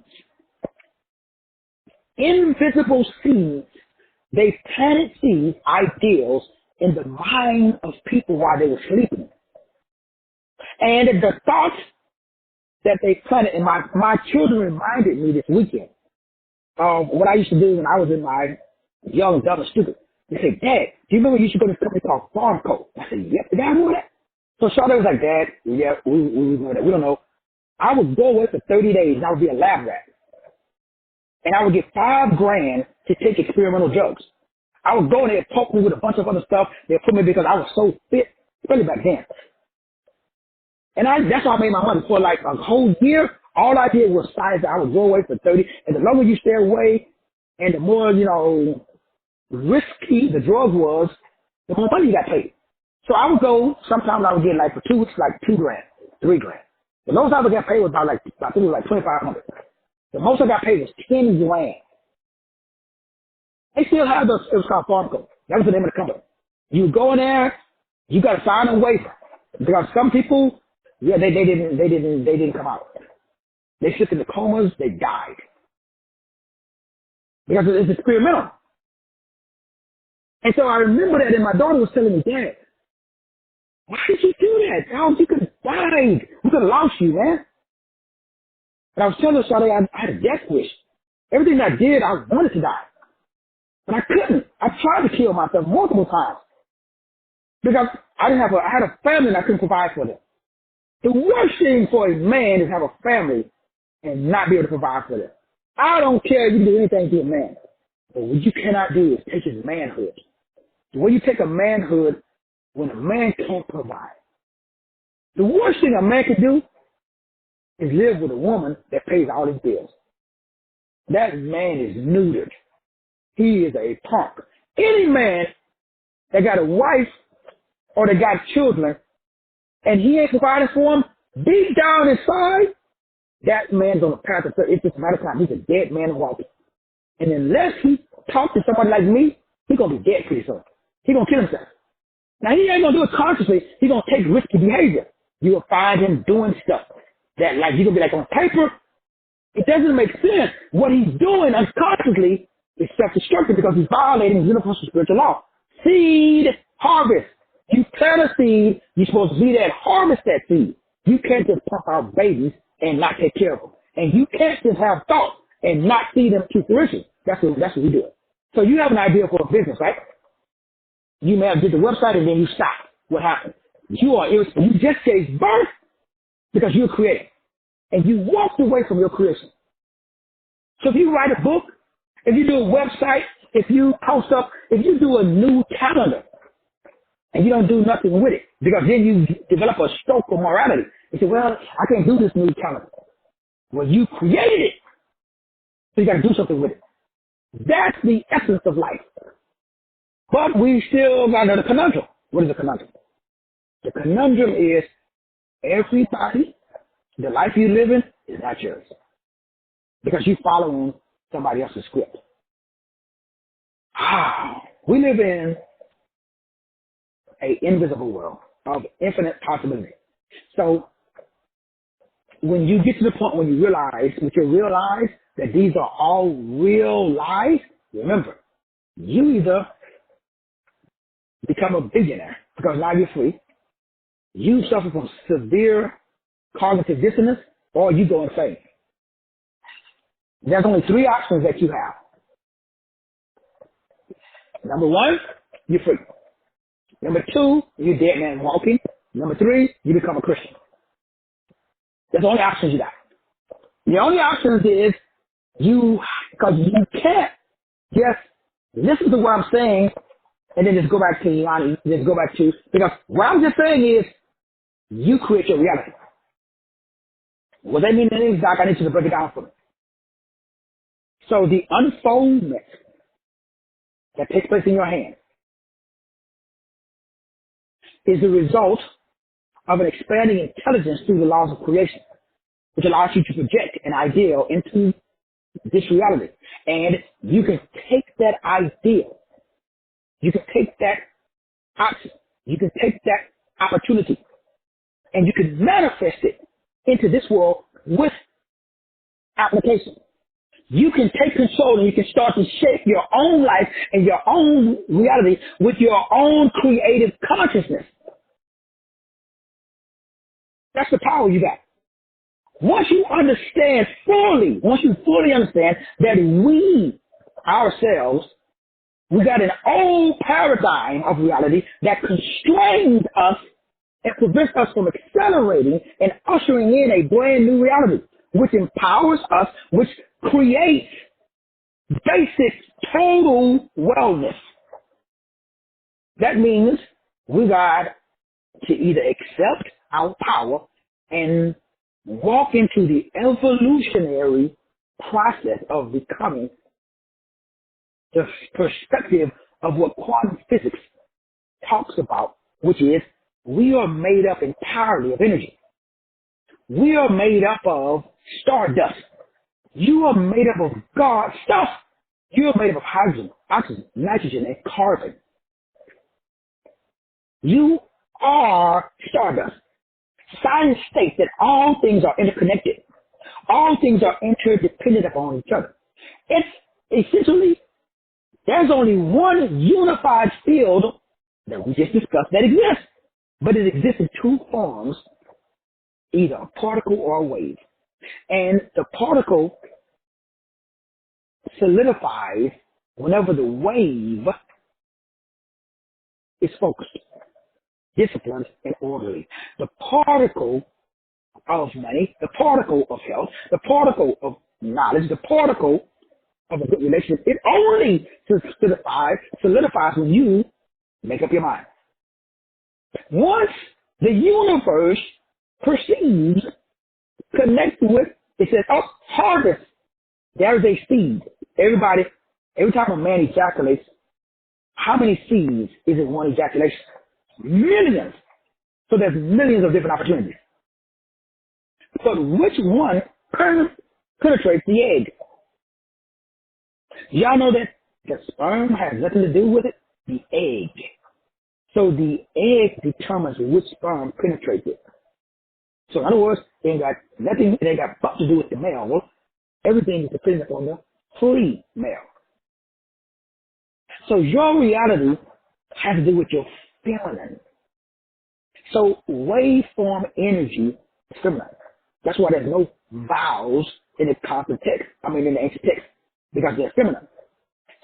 Invisible seeds. They planted seeds, ideals, in the mind of people while they were sleeping. And the thoughts that they planted, and my children reminded me this weekend of what I used to do when I was in my young, dumb, and stupid. They said, Dad, do you remember you used to go to this company called Farmco? I said, yep, Dad, I remember that. So Charlotte was like, Dad, yeah, we know that. We don't know. I would go away for 30 days and I would be a lab rat. And I would get $5,000 to take experimental drugs. I would go and they'd poke me with a bunch of other stuff. They'd put me because I was so fit, especially back then. And that's how I made my money. For like a whole year, all I did was science. I would go away for 30. And the longer you stay away and the more, risky the drug was, the more money you got paid. So I would go, sometimes I would get like for 2 weeks, like $2,000, $3,000. The lowest I would get paid was I think it was like $2,500. The most I got paid was $10,000. They still have those, it was called Farmco. That was the name of the company. You go in there, you got to sign a waiver. Because some people, yeah, they didn't come out. They slipped into comas, they died. Because it's experimental. And so I remember that, and my daughter was telling me, Dad, why did you do that? Dog, you could have died. We could have lost you, man. And I was telling her, Saturday, I had a death wish. Everything I did, I wanted to die. But I couldn't. I tried to kill myself multiple times. Because I had a family and I couldn't provide for them. The worst thing for a man is to have a family and not be able to provide for them. I don't care if you can do anything to a man. But what you cannot do is take his manhood. The way you take a manhood when a man can't provide. The worst thing a man can do is live with a woman that pays all his bills. That man is neutered. He is a punk. Any man that got a wife or that got children and he ain't providing for them, deep down inside, that man's on the path of it's just a matter of time. He's a dead man walking. And unless he talks to somebody like me, he's going to be dead pretty soon. He's going to kill himself. Now, he ain't going to do it consciously. He's going to take risky behavior. You will find him doing stuff that, like, you're going to be like, on paper, it doesn't make sense. What he's doing unconsciously is self-destructive because he's violating universal spiritual law. Seed, harvest. You plant a seed, you're supposed to be there and harvest that seed. You can't just pump out babies and not take care of them. And you can't just have thoughts and not see them to fruition. That's what we do. So you have an idea for a business, right? You may have did the website and then you stop. What happened? You are irresponsible. You just gave birth because you're creating. And you walked away from your creation. So if you write a book, if you do a website, if you post up, if you do a new calendar, and you don't do nothing with it, because then you develop a stroke of morality. You say, well, I can't do this new calendar. Well, you created it, so you got to do something with it. That's the essence of life. But we still got another conundrum. What is the conundrum? The conundrum is everybody, the life you live in is not yours. Because you're following somebody else's script. We live in an invisible world of infinite possibility. So when you get to the point when you realize that these are all real lies, remember, you either become a billionaire because now you're free, you suffer from severe cognitive dissonance, or you go insane. There's only three options that you have. Number one, you're free. Number two, you're dead man walking. Number three, you become a Christian. That's the only options you got. The only options is because you can't just listen to what I'm saying and then just go back to, because what I'm just saying is you create your reality. What that means is, Doc, I need you to break it down for me. So the unfoldment that takes place in your hand is the result of an expanding intelligence through the laws of creation, which allows you to project an ideal into this reality. And you can take that ideal, you can take that option, you can take that opportunity, and you can manifest it into this world with application. You can take control and you can start to shape your own life and your own reality with your own creative consciousness. That's the power you got. Once you fully understand that we ourselves, we got an old paradigm of reality that constrains us and prevents us from accelerating and ushering in a brand new reality, which empowers us, which creates basic total wellness. That means we got to either accept our power and walk into the evolutionary process of becoming the perspective of what quantum physics talks about, which is we are made up entirely of energy. We are made up of stardust. You are made up of God stuff. You are made up of hydrogen, oxygen, nitrogen, and carbon. You are stardust. Science states that all things are interconnected. All things are interdependent upon each other. It's essentially, there's only one unified field that we just discussed that exists, but it exists in two forms, either a particle or a wave. And the particle solidifies whenever the wave is focused, disciplined, and orderly. The particle of money, the particle of health, the particle of knowledge, the particle of a good relationship. It only solidifies when you make up your mind. Once the universe perceives, connects with, it says, oh, harvest. There's a seed. Every time a man ejaculates, how many seeds is in one ejaculation? Millions. So there's millions of different opportunities. But which one penetrates the egg? Y'all know that the sperm has nothing to do with it? The egg. So the egg determines which sperm penetrates it. So in other words, it ain't got fuck to do with the male. Well, everything is dependent on the female. So your reality has to do with your feminine. So waveform energy is feminine. That's why there's no vowels in the constant text. In the ancient text, because they're feminine.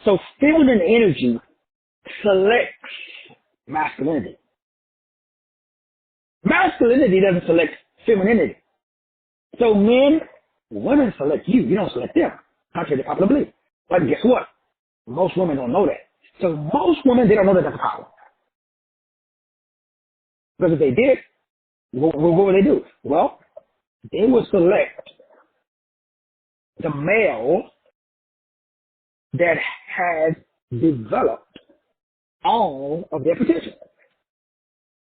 So feminine energy selects masculinity. Masculinity doesn't select femininity. So women select you. You don't select them, contrary to popular belief. But guess what? Most women don't know that. So most women, they don't know that that's a power. Because if they did, what would they do? Well, they would select the male that has developed all of their potential.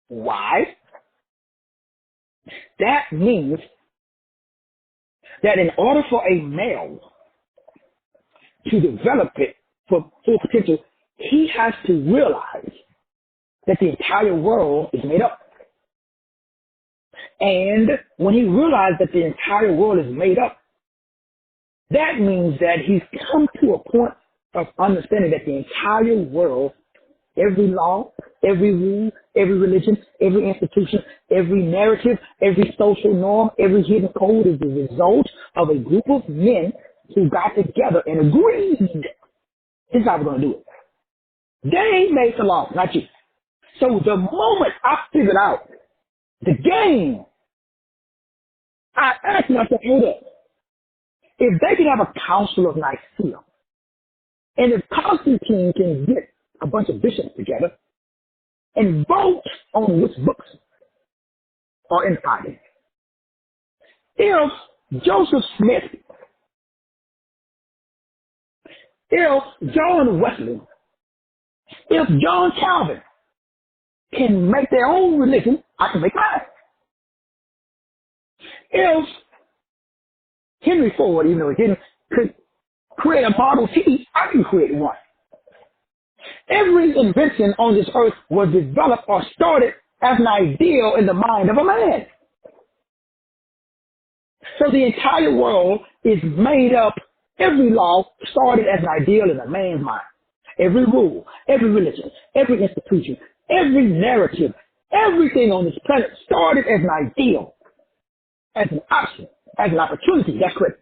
Why? That means that in order for a male to develop it for full potential, he has to realize that the entire world is made up. And when he realizes that the entire world is made up, that means that he's come to a point of understanding that the entire world, every law, every rule, every religion, every institution, every narrative, every social norm, every hidden code is the result of a group of men who got together and agreed. This is how we're going to do it. They made the law, not you. So the moment I figured out the game, I asked myself, hold up. If they could have a council of Nicaea, and if Constantine can get a bunch of bishops together and vote on which books are in the Bible, if Joseph Smith, if John Wesley, if John Calvin can make their own religion, I can make mine. If Henry Ford, even though he didn't, could create a Model T, I can create one. Every invention on this earth was developed or started as an ideal in the mind of a man. So the entire world is made up, every law started as an ideal in a man's mind. Every rule, every religion, every institution, every narrative, everything on this planet started as an ideal, as an option, as an opportunity. That's correct.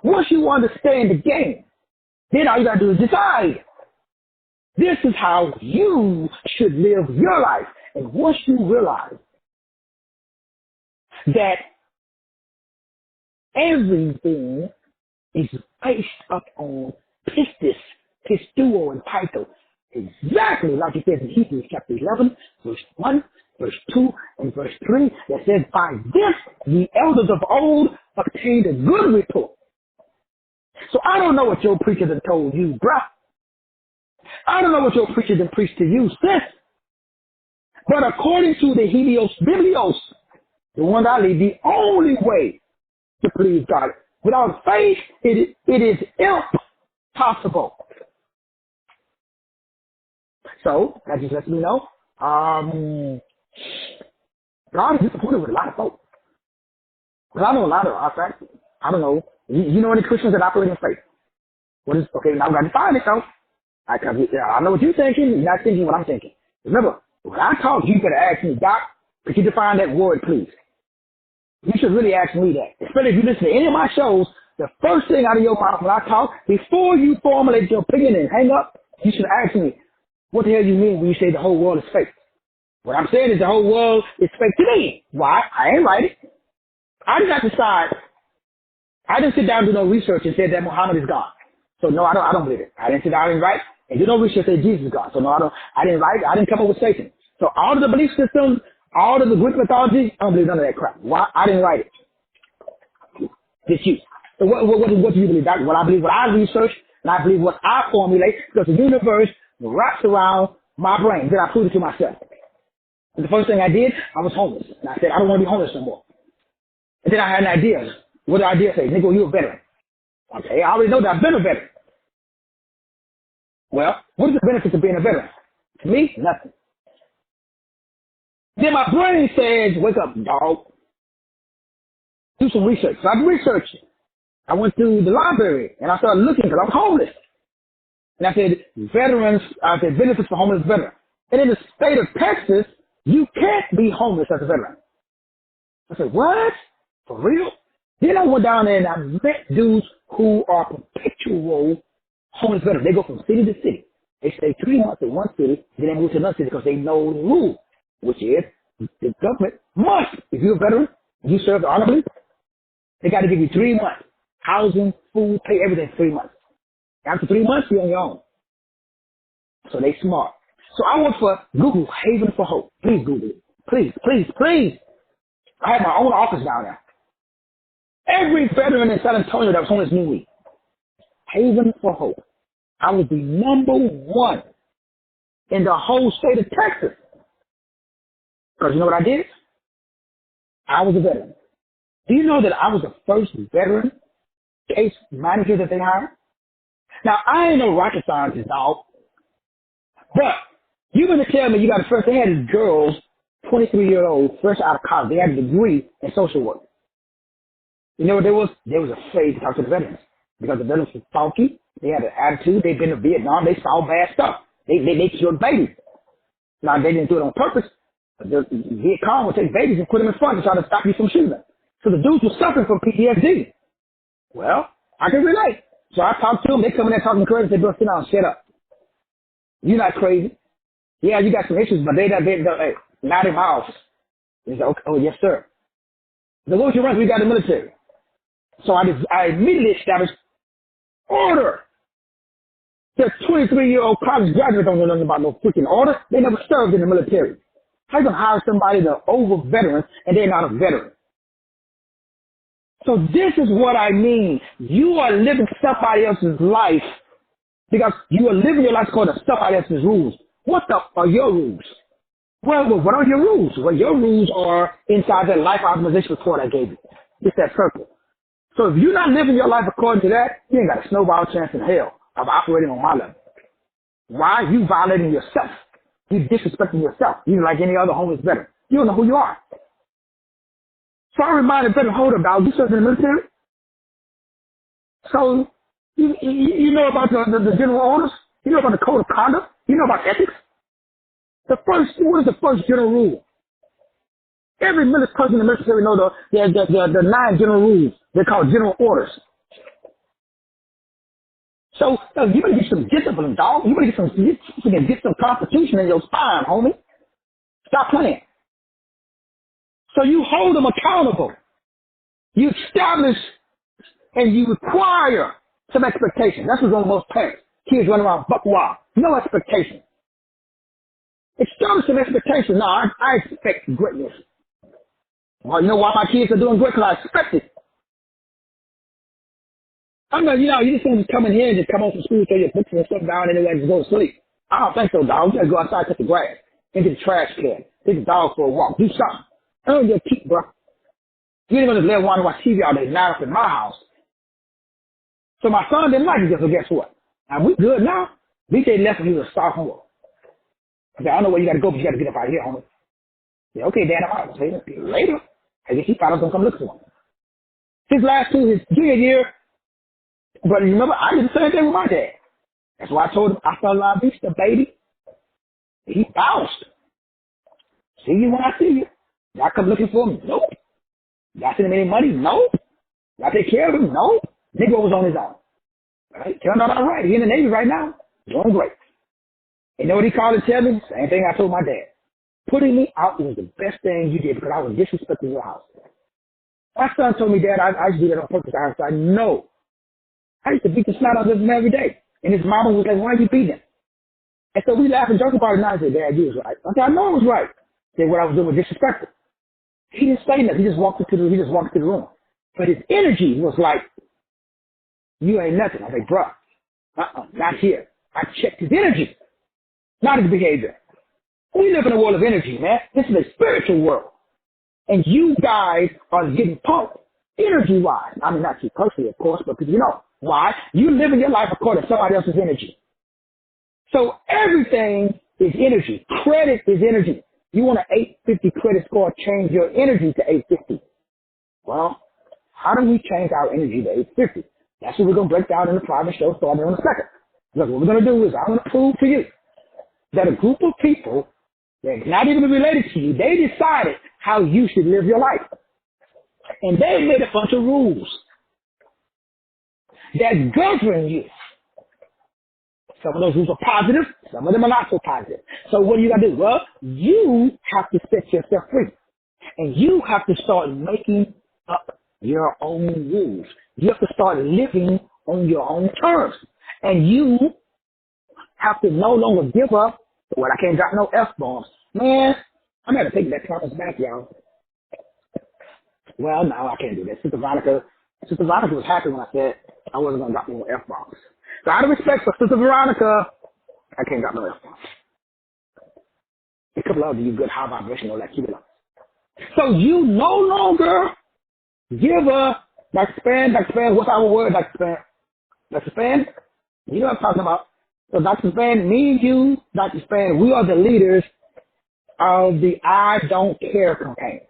Once you understand the game, then all you got to do is decide. This is how you should live your life. And once you realize that everything is based up on pistis, pistuo, and pito, exactly like it says in Hebrews chapter 11, verse 1, verse 2, and verse 3, that says, by this the elders of old obtained a good report. So I don't know what your preacher done told you, bruh. I don't know what your preacher done preached to you, sis. But according to the Helios Biblios, the one I lead, the only way to please God, without faith, it is impossible. So that just lets me know, God is disappointed with a lot of folks. Because I know a lot of our facts. I don't know. You know any Christians that operate in faith? What is, okay, now we got to find it though. I know what you're thinking. You're not thinking what I'm thinking. Remember, when I talk, you could ask me, Doc, could you define that word, please? You should really ask me that. Especially if you listen to any of my shows, the first thing out of your mouth when I talk, before you formulate your opinion and hang up, you should ask me, what the hell you mean when you say the whole world is fake? What I'm saying is the whole world is fake to me. Why? I ain't write it. I did not decide. I didn't sit down and do no research and say that Muhammad is God. So no, I don't believe it. I didn't sit down and write and do no research and say Jesus is God. So no, I didn't write, I didn't come up with Satan. So all of the belief systems, all of the Greek mythology, I don't believe none of that crap. Why? I didn't write it. It's you. So what do you believe? What I believe, what I research, and I believe what I formulate, because the universe wraps around my brain. Then I proved it to myself. And the first thing I did, I was homeless. And I said, I don't want to be homeless no more. And then I had an idea. What did the idea say? Nigga, you a veteran. Okay, I already know that I've been a veteran. Well, what is the benefits of being a veteran? To me, nothing. Then my brain says, wake up, dog. Do some research. So I researched it. I went to the library and I started looking because I was homeless. And I said, benefits for homeless veterans. And in the state of Texas, you can't be homeless as a veteran. I said, what? For real? Then I went down there and I met dudes who are perpetual homeless veterans. They go from city to city. They stay 3 months in one city, then they move to another city because they know the rule, which is the government must, if you're a veteran, you serve honorably, they got to give you 3 months. Housing, food, pay everything for 3 months. After 3 months, you're on your own. So they smart. So I work for Google, Haven for Hope. Please Google it. Please, please, please. I have my own office down there. Every veteran in San Antonio that was homeless knew me. Haven for Hope. I was the #1 in the whole state of Texas. Because you know what I did? I was a veteran. Do you know that I was the first veteran case manager that they hired? Now, I ain't no rocket scientist, dog. But you're going to tell me you got a first, they had these girls, 23-year-old, fresh out of college. They had a degree in social work. You know what they was? They was afraid to talk to the veterans. Because the veterans were funky. They had an attitude. They'd been to Vietnam. They saw bad stuff. They killed babies. Now, they didn't do it on purpose. The Viet Cong would take babies and put them in front to try to stop you from shooting them. So the dudes were suffering from PTSD. Well, I can relate. So I talked to them. They come in there talking crazy. They said, bro, sit down, shut up. You're not crazy. Yeah, you got some issues, but hey, not in my office. He said, okay, oh, yes, sir. The what was your rank? We got the military. So I immediately established order. The 23-year-old college graduate don't know nothing about no freaking order. They never served in the military. How you going to hire somebody that's over veteran and they're not a veteran? So this is what I mean. You are living somebody else's life because you are living your life according to somebody else's rules. What the are your rules? Well, what are your rules? Well, your rules are inside that life optimization report I gave you. It's that circle. So if you're not living your life according to that, you ain't got a snowball chance in hell of operating on my level. Why? You violating yourself. You disrespecting yourself. You like any other homeless veteran. You don't know who you are. So I reminded veteran, hold up, dog, you served in the military? So you know about the general orders? You know about the code of conduct? You know about ethics? What is the first general rule? Every military person in the military knows the 9 general rules. They're called general orders. So you better get some discipline, dog. You better get some constitution in your spine, homie. Stop playing. So you hold them accountable. You establish and you require some expectation. That's what's on most parents. Kids run around buck wild. No expectation. Establish some expectation. No, I expect greatness. Well, you know why my kids are doing great? Because I expect it. I'm not, you just don't come in here and just come home from school, throw your books and stuff down and then just go to sleep. I don't think so, dog. You gotta go outside, cut the grass, into the trash can, take the dog for a walk, do something. Earn your keep, bro. You ain't gonna let one watch TV all day, not up in my house. So my son didn't like it, so guess what? Now we good now. BJ left when he was a sophomore. I said, I don't know where you gotta go, but you gotta get up out of here, homie. Yeah, okay, Dad, I'm out. I said, later. I guess he thought I was gonna come look for him. His last two, his junior year, but remember, I did the same thing with my dad. That's why I told him, hasta la vista, baby. He bounced. See you when I see you. Y'all come looking for me? Nope. Y'all send him any money? Nope. Y'all take care of him? Nope. Negro was on his own. All right? Turned out all right. He in the Navy right now. Doing great. You know what he called to tell me? Same thing I told my dad. Putting me out was the best thing you did because I was disrespecting your house. My son told me, Dad, I used to do that on purpose. I said, no. I used to beat the snot out of him every day. And his mama was like, why are you beating him? And so we laughed and joked about it, and I said, Dad, you was right. I said, I know I was right. He said, what I was doing was disrespectful. He didn't say nothing. He just walked into the room. But his energy was like, you ain't nothing. I was like, bruh, not here. I checked his energy, not his behavior. We live in a world of energy, man. This is a spiritual world. And you guys are getting pumped energy-wise. I mean, not you personally, of course, but because you know why. You live in your life according to somebody else's energy. So everything is energy. Credit is energy. You want an 850 credit score, change your energy to 850. Well, how do we change our energy to 850? That's what we're going to break down in the private show starting in a second. Look, what we're going to do is I'm going to prove to you that a group of people that's not even related to you, they decided how you should live your life. And they made a bunch of rules that govern you. Some of those rules are positive, some of them are not so positive. So what do you got to do? Well, you have to set yourself free. And you have to start making up your own rules. You have to start living on your own terms. And you have to no longer give up. Well, I can't drop no F-bombs. Man, I'm going to take that promise back, y'all. Well, no, I can't do that. Sister Veronica was happy when I said I wasn't going to drop no F-bombs. So out of respect for Sister Veronica, I can't drop no F-bombs. A couple of you good high vibrational, like keep it up. So you no longer give up. Dr. Span, what's our word, Dr. Span? Dr. Span, you know what I'm talking about. So Dr. Span, me and you, Dr. Span, we are the leaders of the I Don't Care campaign.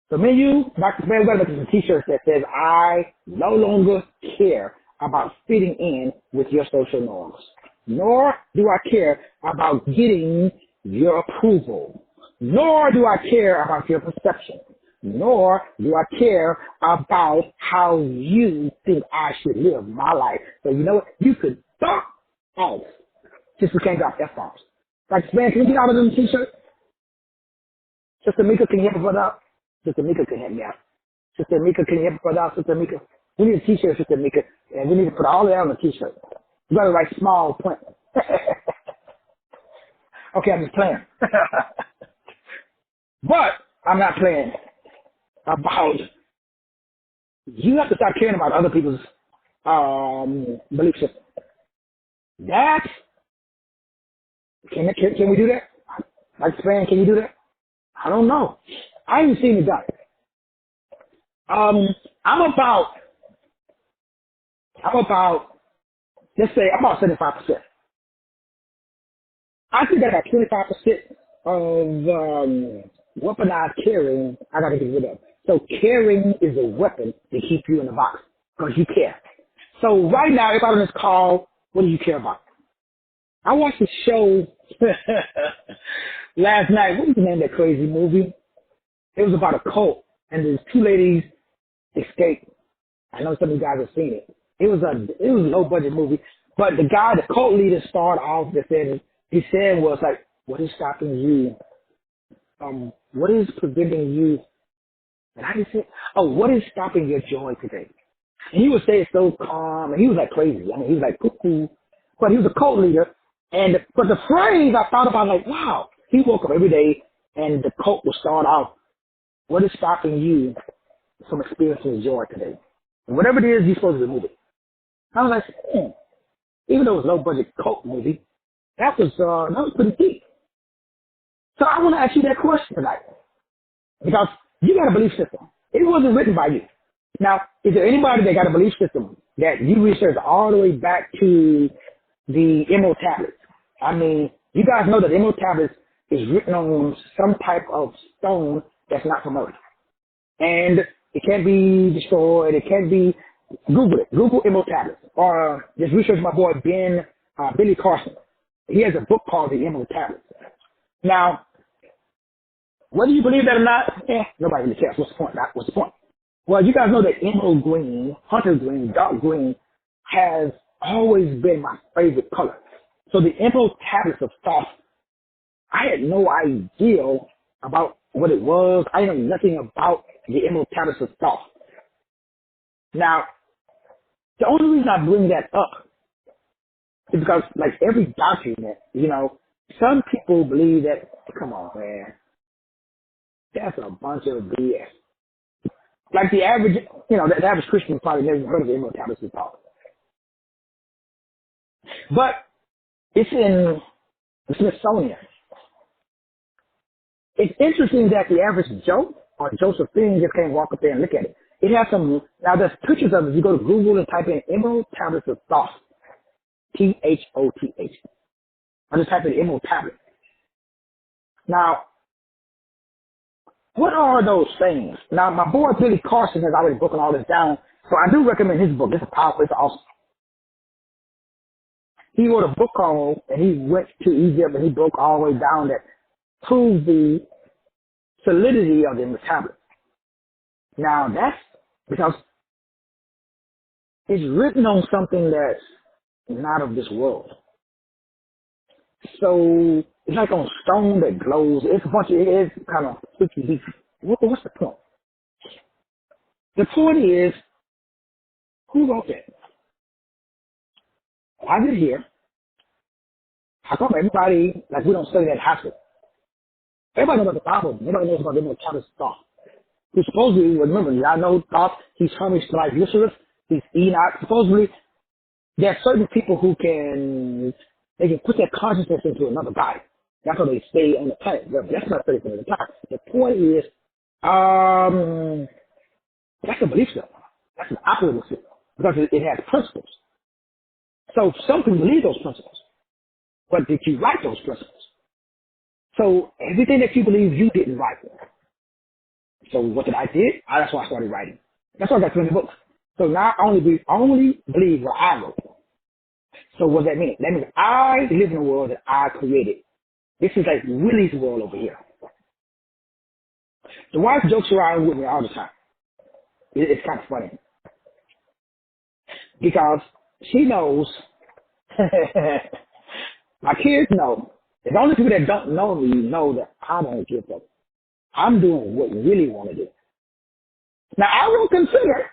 So me and you, Dr. Span, we're going to make some t-shirts that says I no longer care about fitting in with your social norms. Nor do I care about getting your approval. Nor do I care about your perception. Nor do I care about how you think I should live my life. So you know what? You could stop off just we can't drop F-bombs. Like, man, can you get out of them t-shirts? Sister Mika, can you help me put out? Sister Mika can help me out. Sister Mika, can you help me put out? Sister Mika, we need a t-shirt, Sister Mika, and we need to put all that on the t-shirt. You gotta write small print. Okay, I'm just playing. But I'm not playing about, you have to start caring about other people's belief system. That, can we do that? Like Spain, can you do that? I don't know. I ain't seen it done. I'm about, let's say, I'm about 75%. I think that about 25% of weaponized caring, I got to get rid of. So caring is a weapon to keep you in the box because you care. So right now, everybody on this call, what do you care about? I watched a show last night. What was the name of that crazy movie? It was about a cult, and these two ladies escaped. I know some of you guys have seen it. It was a low budget movie, but the guy, the cult leader, started off he said was like, what is stopping you? What is preventing you? And I just said, what is stopping your joy today? And he would say it so calm, and he was like crazy. I mean, he was like cuckoo, but he was a cult leader. But the phrase I thought about, like, wow, he woke up every day, and the cult would start off, what is stopping you from experiencing joy today? And whatever it is, you're supposed to remove it. I was like, even though it was a low budget cult movie, that was pretty deep. So I want to ask you that question tonight. Because you got a belief system. It wasn't written by you. Now, is there anybody that got a belief system that you researched all the way back to the Emerald Tablets? I mean, you guys know that the Emerald Tablets is written on some type of stone that's not from Earth. And it can't be destroyed. It can't be. Google it. Google Emerald Tablets. Or just research my boy Billy Carson. He has a book called The Emerald Tablets. Now, whether you believe that or not, nobody really cares. What's the point? What's the point? Well, you guys know that emerald green, hunter green, dark green has always been my favorite color. So the Emerald Tablets of Thoth, I had no idea about what it was. I didn't know nothing about the Emerald Tablets of Thought. Now, the only reason I bring that up is because, like every document, some people believe that, come on, man, that's a bunch of BS. Like the average, the average Christian probably never heard of the Emerald Tablets of Thought. But it's in the Smithsonian. It's interesting that the average Joe or Josephine just can't walk up there and look at it. It has now there's pictures of it. If you go to Google and type in Emerald Tablets of Thought, Thoth. I just type in Emerald Tablet. Now, what are those things? Now, my boy Billy Carson has already broken all this down, so I do recommend his book. It's a powerful, it's awesome. He wrote a book called, and he went to Egypt and he broke all the way down that proves the solidity of the tablet. Now, that's because it's written on something that's not of this world. So it's like on stone that glows. It's a bunch of, it's kind of freaky. What's the point? The point is, who wrote that? Why is it here? How come everybody, like we don't study that in high school? Everybody knows about the Bible. Nobody knows about the Emerald Tablets of Thought. Who supposedly, remember, y'all know Thoth, he's Hermes Trismegistus, he's Enoch. Supposedly, there are certain people who they can put their consciousness into another body. That's how they stay on the planet. That's not 30% of the time. The point is, that's a belief system. That's an operating system. Because it has principles. So some people believe those principles. But did you write those principles? So everything that you believe you didn't write. So what did I do? That's why I started writing. That's why I got 20 books. So now I only believe what I wrote. So what does that mean? That means I live in a world that I created. This is like Willie's world over here. The wife jokes around with me all the time. It's kind of funny. Because she knows, my kids know, the only people that don't know me know that I don't give up. I'm doing what Willie want to do. Now, I will consider,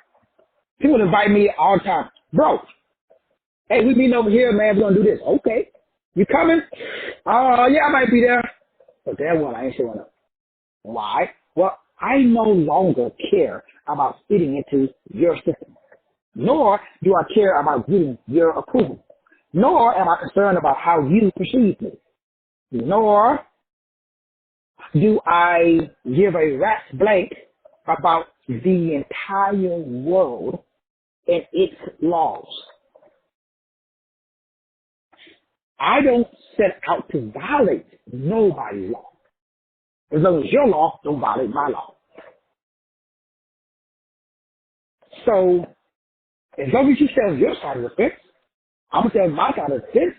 people invite me all the time, bro, hey, we meeting over here, man, we're going to do this. Okay. You coming? Yeah, I might be there. But that one, I ain't showing up. Why? Well, I no longer care about fitting into your system. Nor do I care about getting your approval. Nor am I concerned about how you perceive me. Nor do I give a rat's blank about the entire world and its laws. I don't set out to violate nobody's law. As long as your law don't violate my law. So, as long as you say your side of the fence, I'm going to say my side of the fence,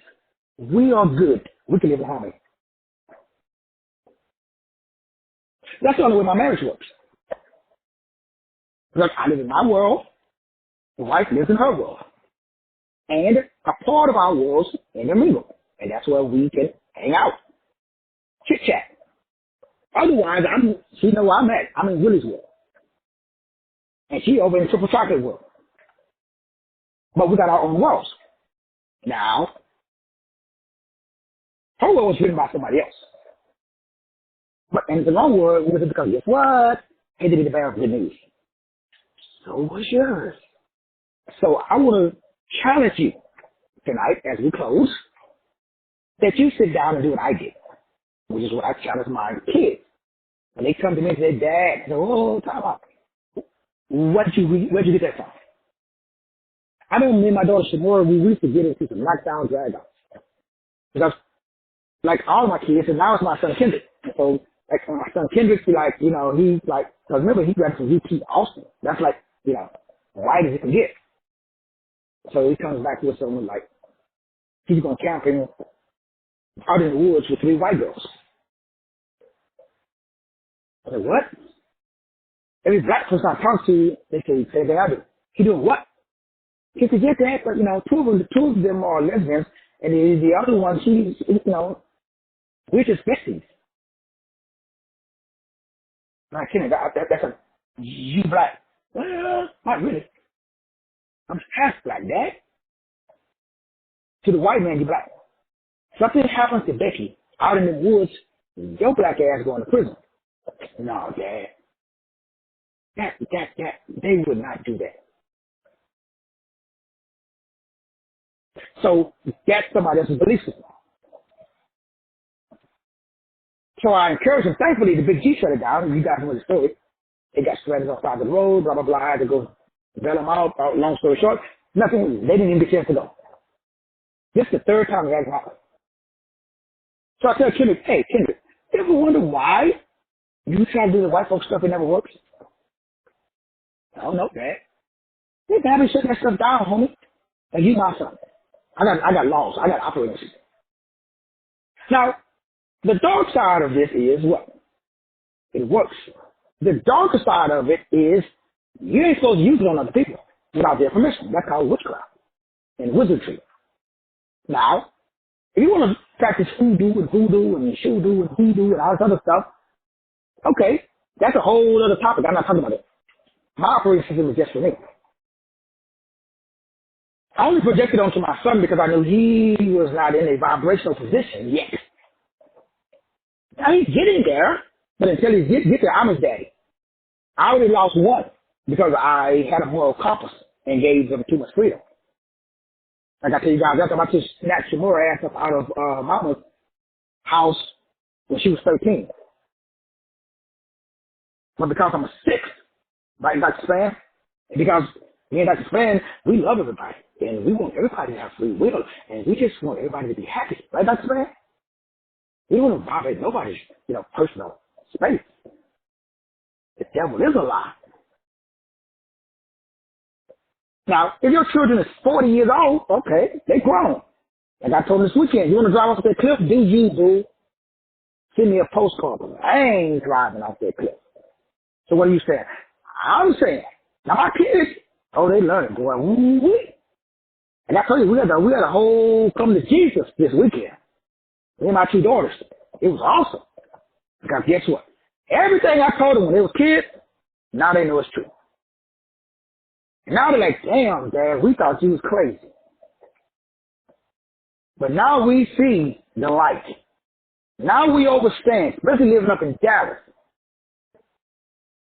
we are good. We can live in harmony. That's the only way my marriage works. Because I live in my world, the wife lives in her world. And a part of our worlds intermingle. And that's where we can hang out. Chit chat. Otherwise, she knows where I'm at. I'm in Willie's world. And she over in Triple Chocolate world. But we got our own worlds. Now, her world was written by somebody else. But in the long world, it was because, guess what? Hey, did the bear of good news. So was yours. So I want to challenge you tonight as we close that you sit down and do what I did, which is what I challenge my kids. When they come to me and say, Dad, oh, time out. Where'd you get that from? I know me and my daughter Shamora, we used to get into some knockdown drag-outs. Because, like, all of my kids, and now it's my son Kendrick. And so, like, my son Kendrick, he's like, because remember, he graduated from UT Austin. That's like, white as it can get. So he comes back with someone like, he's going camping out in the woods with 3 white girls. I said, what? Every black person I talk to, they say, same thing I do. He doing what? He said, yes, Dad, but, two of them are lesbians, and the other one, she's, we're just besties. I can't, You black. Well, not really. I'm half black, Dad. To the white man, you black. Something happens to Becky out in the woods, your black ass going to prison. No, Dad. They would not do that. So that's somebody else's belief system. So I encourage them. Thankfully, the Big G shut it down. You guys know the story. They got stranded on the side of the road, blah, blah, blah. I had to go bail them out. Long story short, nothing. They didn't even get a chance to go. This is the third time it has happened. So I tell Kendrick, hey, Kendrick, you ever wonder why you try to do the white folks stuff, it never works? I don't know, Dad. They gotta shut that stuff down, homie. And you my son. I got laws. I got operating system. Now, the dark side of this is what? It works. The darker side of it is you ain't supposed to use it on other people without their permission. That's called witchcraft and wizardry. Now, if you want to practice hoodoo and voodoo and shoodoo and hoodoo and all this other stuff, okay, that's a whole other topic. I'm not talking about it. My operating system is just for me. I only projected onto my son because I knew he was not in a vibrational position yet. Now he's getting there, but until he gets there, I'm his daddy. I already lost one because I had a moral compass and gave them too much freedom. Like I tell you guys, after I just snatched Shimura ass up out of Mama's house when she was 13. But because I'm a sixth, right, Dr. Span, and because me and Dr. Span, we love everybody, and we want everybody to have free will, and we just want everybody to be happy, right, Dr. Span? We don't want to violate nobody's, personal space. The devil is a lie. Now, if your children is 40 years old, okay, they grown. Like I told them this weekend, you want to drive off that cliff? Do you, boo? Send me a postcard. I ain't driving off that cliff. So what are you saying? I'm saying, now my kids, they learning, boy. Woo-wee. And I told you, we had a whole come to Jesus this weekend. Me and my two daughters. It was awesome. Because guess what? Everything I told them when they were kids, now they know it's true. And now they're like, damn, Dad, we thought you was crazy. But now we see the light. Now we understand, especially living up in Dallas.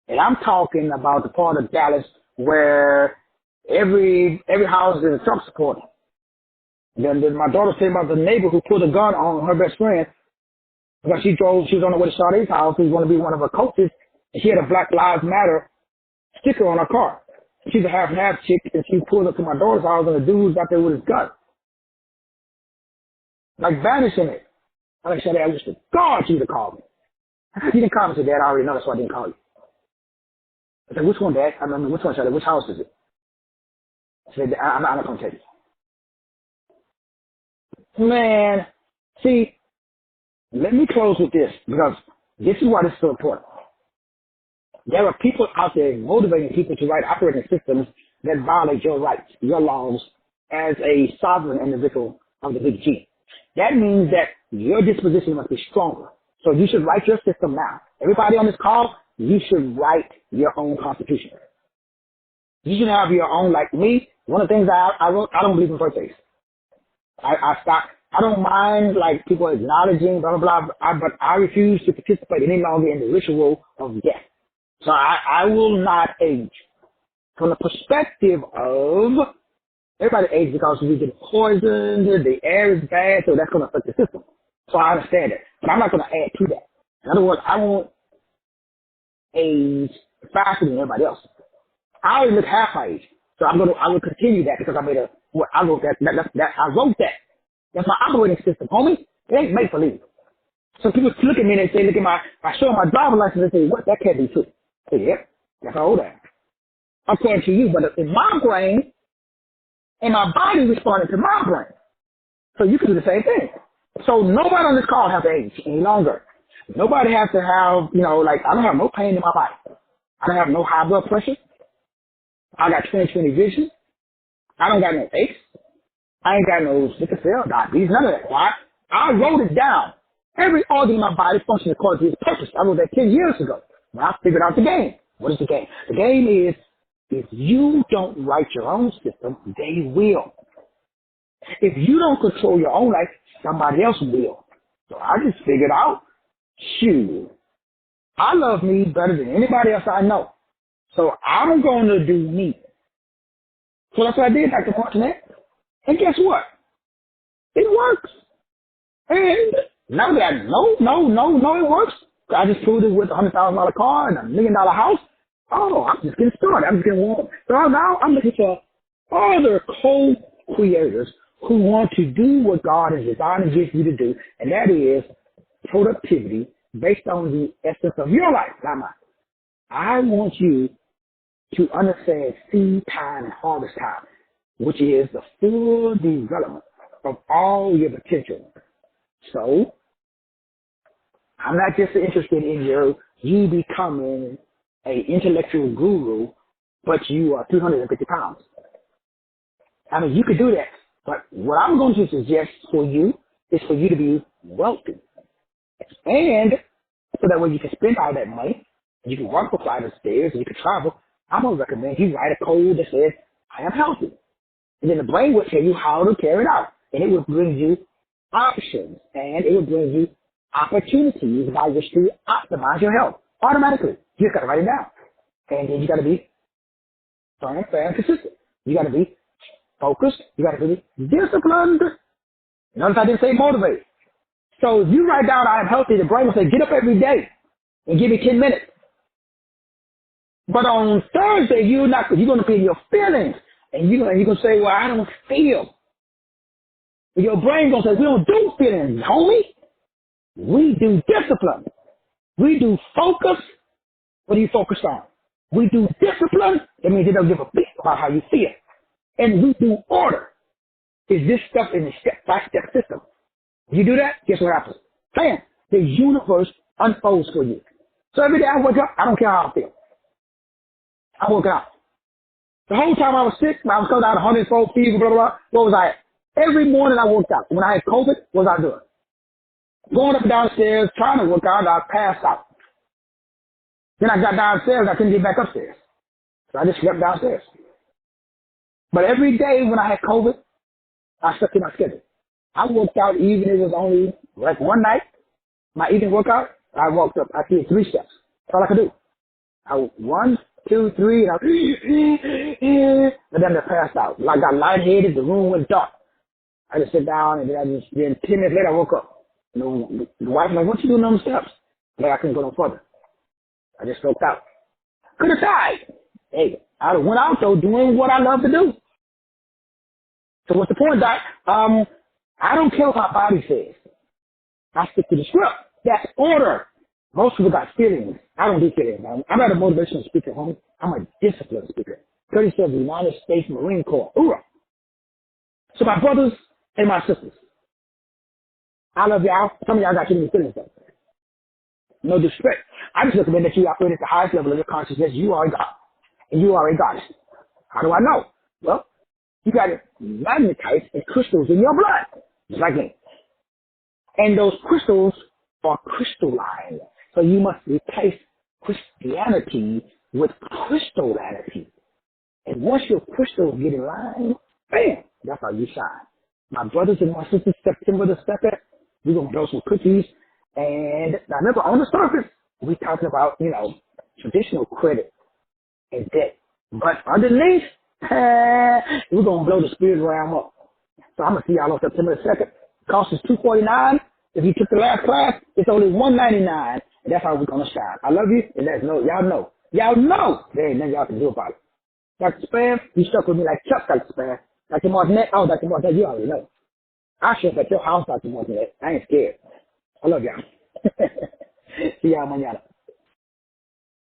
And I'm talking about the part of Dallas where every house is a Trump supporter. Then my daughter said about the neighbor who put a gun on her best friend because she was on the way to Sade's house, who's going to be one of her coaches, and she had a Black Lives Matter sticker on her car. She's a half and half chick, and she pulled up to my daughter's house, and the dude was out there with his gun. Like vanishing it. I said, I wish to God you'd have called me. I said, you didn't call me, I said, Dad, I already know, that's why I didn't call you. I said, which one, Dad? I mean, which one, Shadi? Which house is it? I said, I'm not going to tell you. Man, see, let me close with this, because this is why this is so important. There are people out there motivating people to write operating systems that violate your rights, your laws, as a sovereign individual of the Big G. That means that your disposition must be stronger. So you should write your system now. Everybody on this call, you should write your own constitution. You should have your own, like me. One of the things I wrote, I don't believe in birthdays. I stopped. I don't mind, like, people acknowledging, blah, blah, blah, but I refuse to participate any longer in the ritual of death. So I will not age. From the perspective of, everybody ages because we get poisoned, the air is bad, so that's going to affect the system. So I understand that. But I'm not going to add to that. In other words, I won't age faster than everybody else. I already look half my age. So I will continue that because I wrote that. I wrote that. That's my operating system, homie. It ain't make believe. So people look at me and they say, look at I show them my driver's license and they say, what? That can't be true. I say, yeah, that's how old I am. According to you, but in my brain, and my body responding to my brain. So you can do the same thing. So nobody on this call has to age any longer. Nobody has to have, I don't have no pain in my body. I don't have no high blood pressure. I got 20/20 vision. I don't got no aches. I ain't got no sickle cell, diabetes, none of that. Why? I wrote it down. Every organ in my body functions according to its purpose. I wrote that 10 years ago when I figured out the game. What is the game? The game is if you don't write your own system, they will. If you don't control your own life, somebody else will. So I just figured out, shoot, I love me better than anybody else I know. So I'm going to do me. So that's what I did, Dr. Martinet. And guess what? It works. And now that I know it works, I just proved it with a $100,000 car and $1 million house. Oh, I'm just getting started. I'm just getting warm. So now I'm looking for other co-creators who want to do what God has designed and gives you to do, and that is productivity based on the essence of your life, not mine. I want you to understand seed time and harvest time, which is the full development of all your potential. So, I'm not just interested in you becoming an intellectual guru, but you are 350 pounds. I mean, you could do that, but what I'm going to suggest for you is for you to be wealthy. And so that way you can spend all that money, you can walk a flight of stairs, and you can travel. I'm going to recommend you write a code that says, I am healthy. And then the brain will tell you how to carry it out. And it will bring you options, and it will bring you opportunities by which to optimize your health automatically. You just got to write it down. And then you got to be firm, fair, and consistent. You got to be focused. You got to be disciplined. Notice I didn't say motivated. So if you write down I am healthy, the brain will say, get up every day and give me 10 minutes. But on Thursday, you're going to be in your feelings. And you're going to say, well, I don't feel. But your brain going to say, we don't do feelings, homie. We do discipline. We do focus. What do you focus on? We do discipline. That means you don't give a bit about how you feel. And we do order. Is this stuff in the step-by-step system? If you do that, guess what happens? Bam! The universe unfolds for you. So every day I wake up, I don't care how I feel. I woke up. The whole time I was sick, I was coming out 104 fever, blah, blah, blah. What was I at? Every morning I worked out. When I had COVID, what was I doing? Going up and downstairs, trying to work out, I passed out. Then I got downstairs, I couldn't get back upstairs. So I just slept downstairs. But every day when I had COVID, I stuck to my schedule. I worked out even if it was only like one night, my evening workout, I walked up, I did 3 steps. That's all I could do. I 1, 2, 3, and then I passed out. I got lightheaded, the room went dark. I just sit down, and then 10 minutes later I woke up. You know, the wife was like, what you doing on them steps? Like I couldn't go no further. I just stroked out. Could have died. Hey, I went out though doing what I love to do. So what's the point, Doc? I don't care what my body says. I stick to the script. That's order. Most people got feelings. I don't do feelings. I'm not a motivational speaker, homie. I'm a discipline speaker. 37 United States Marine Corps. Hoorah. So my brothers and my sisters, I love y'all. Some of y'all got too many feelings though. No disrespect. I just recommend that you operate at the highest level of your consciousness. You are a God. And you are a goddess. How do I know? Well, you got magnetites and crystals in your blood. Just like me. And those crystals are crystalline. So you must replace Christianity with crystallinity. And once your crystals get in line, bam, that's how you shine. My brothers and my sisters, September the 2nd, we're going to blow some cookies. And now remember, on the surface, we're talking about, traditional credit and debt. But underneath, we're going to blow the spirit realm up. So I'm going to see y'all on September the 2nd. Cost is $249. If you took the last class, it's only $199. And that's how we're going to shine. I love you, and that's y'all know. Y'all know there ain't nothing y'all can do about it. Dr. Spam, you stuck with me like Chuck, Dr. Spam. Dr. Martinet, Dr. Martinet, you already know. I show up at your house, Dr. Martinet. I ain't scared. I love y'all. See y'all mañana.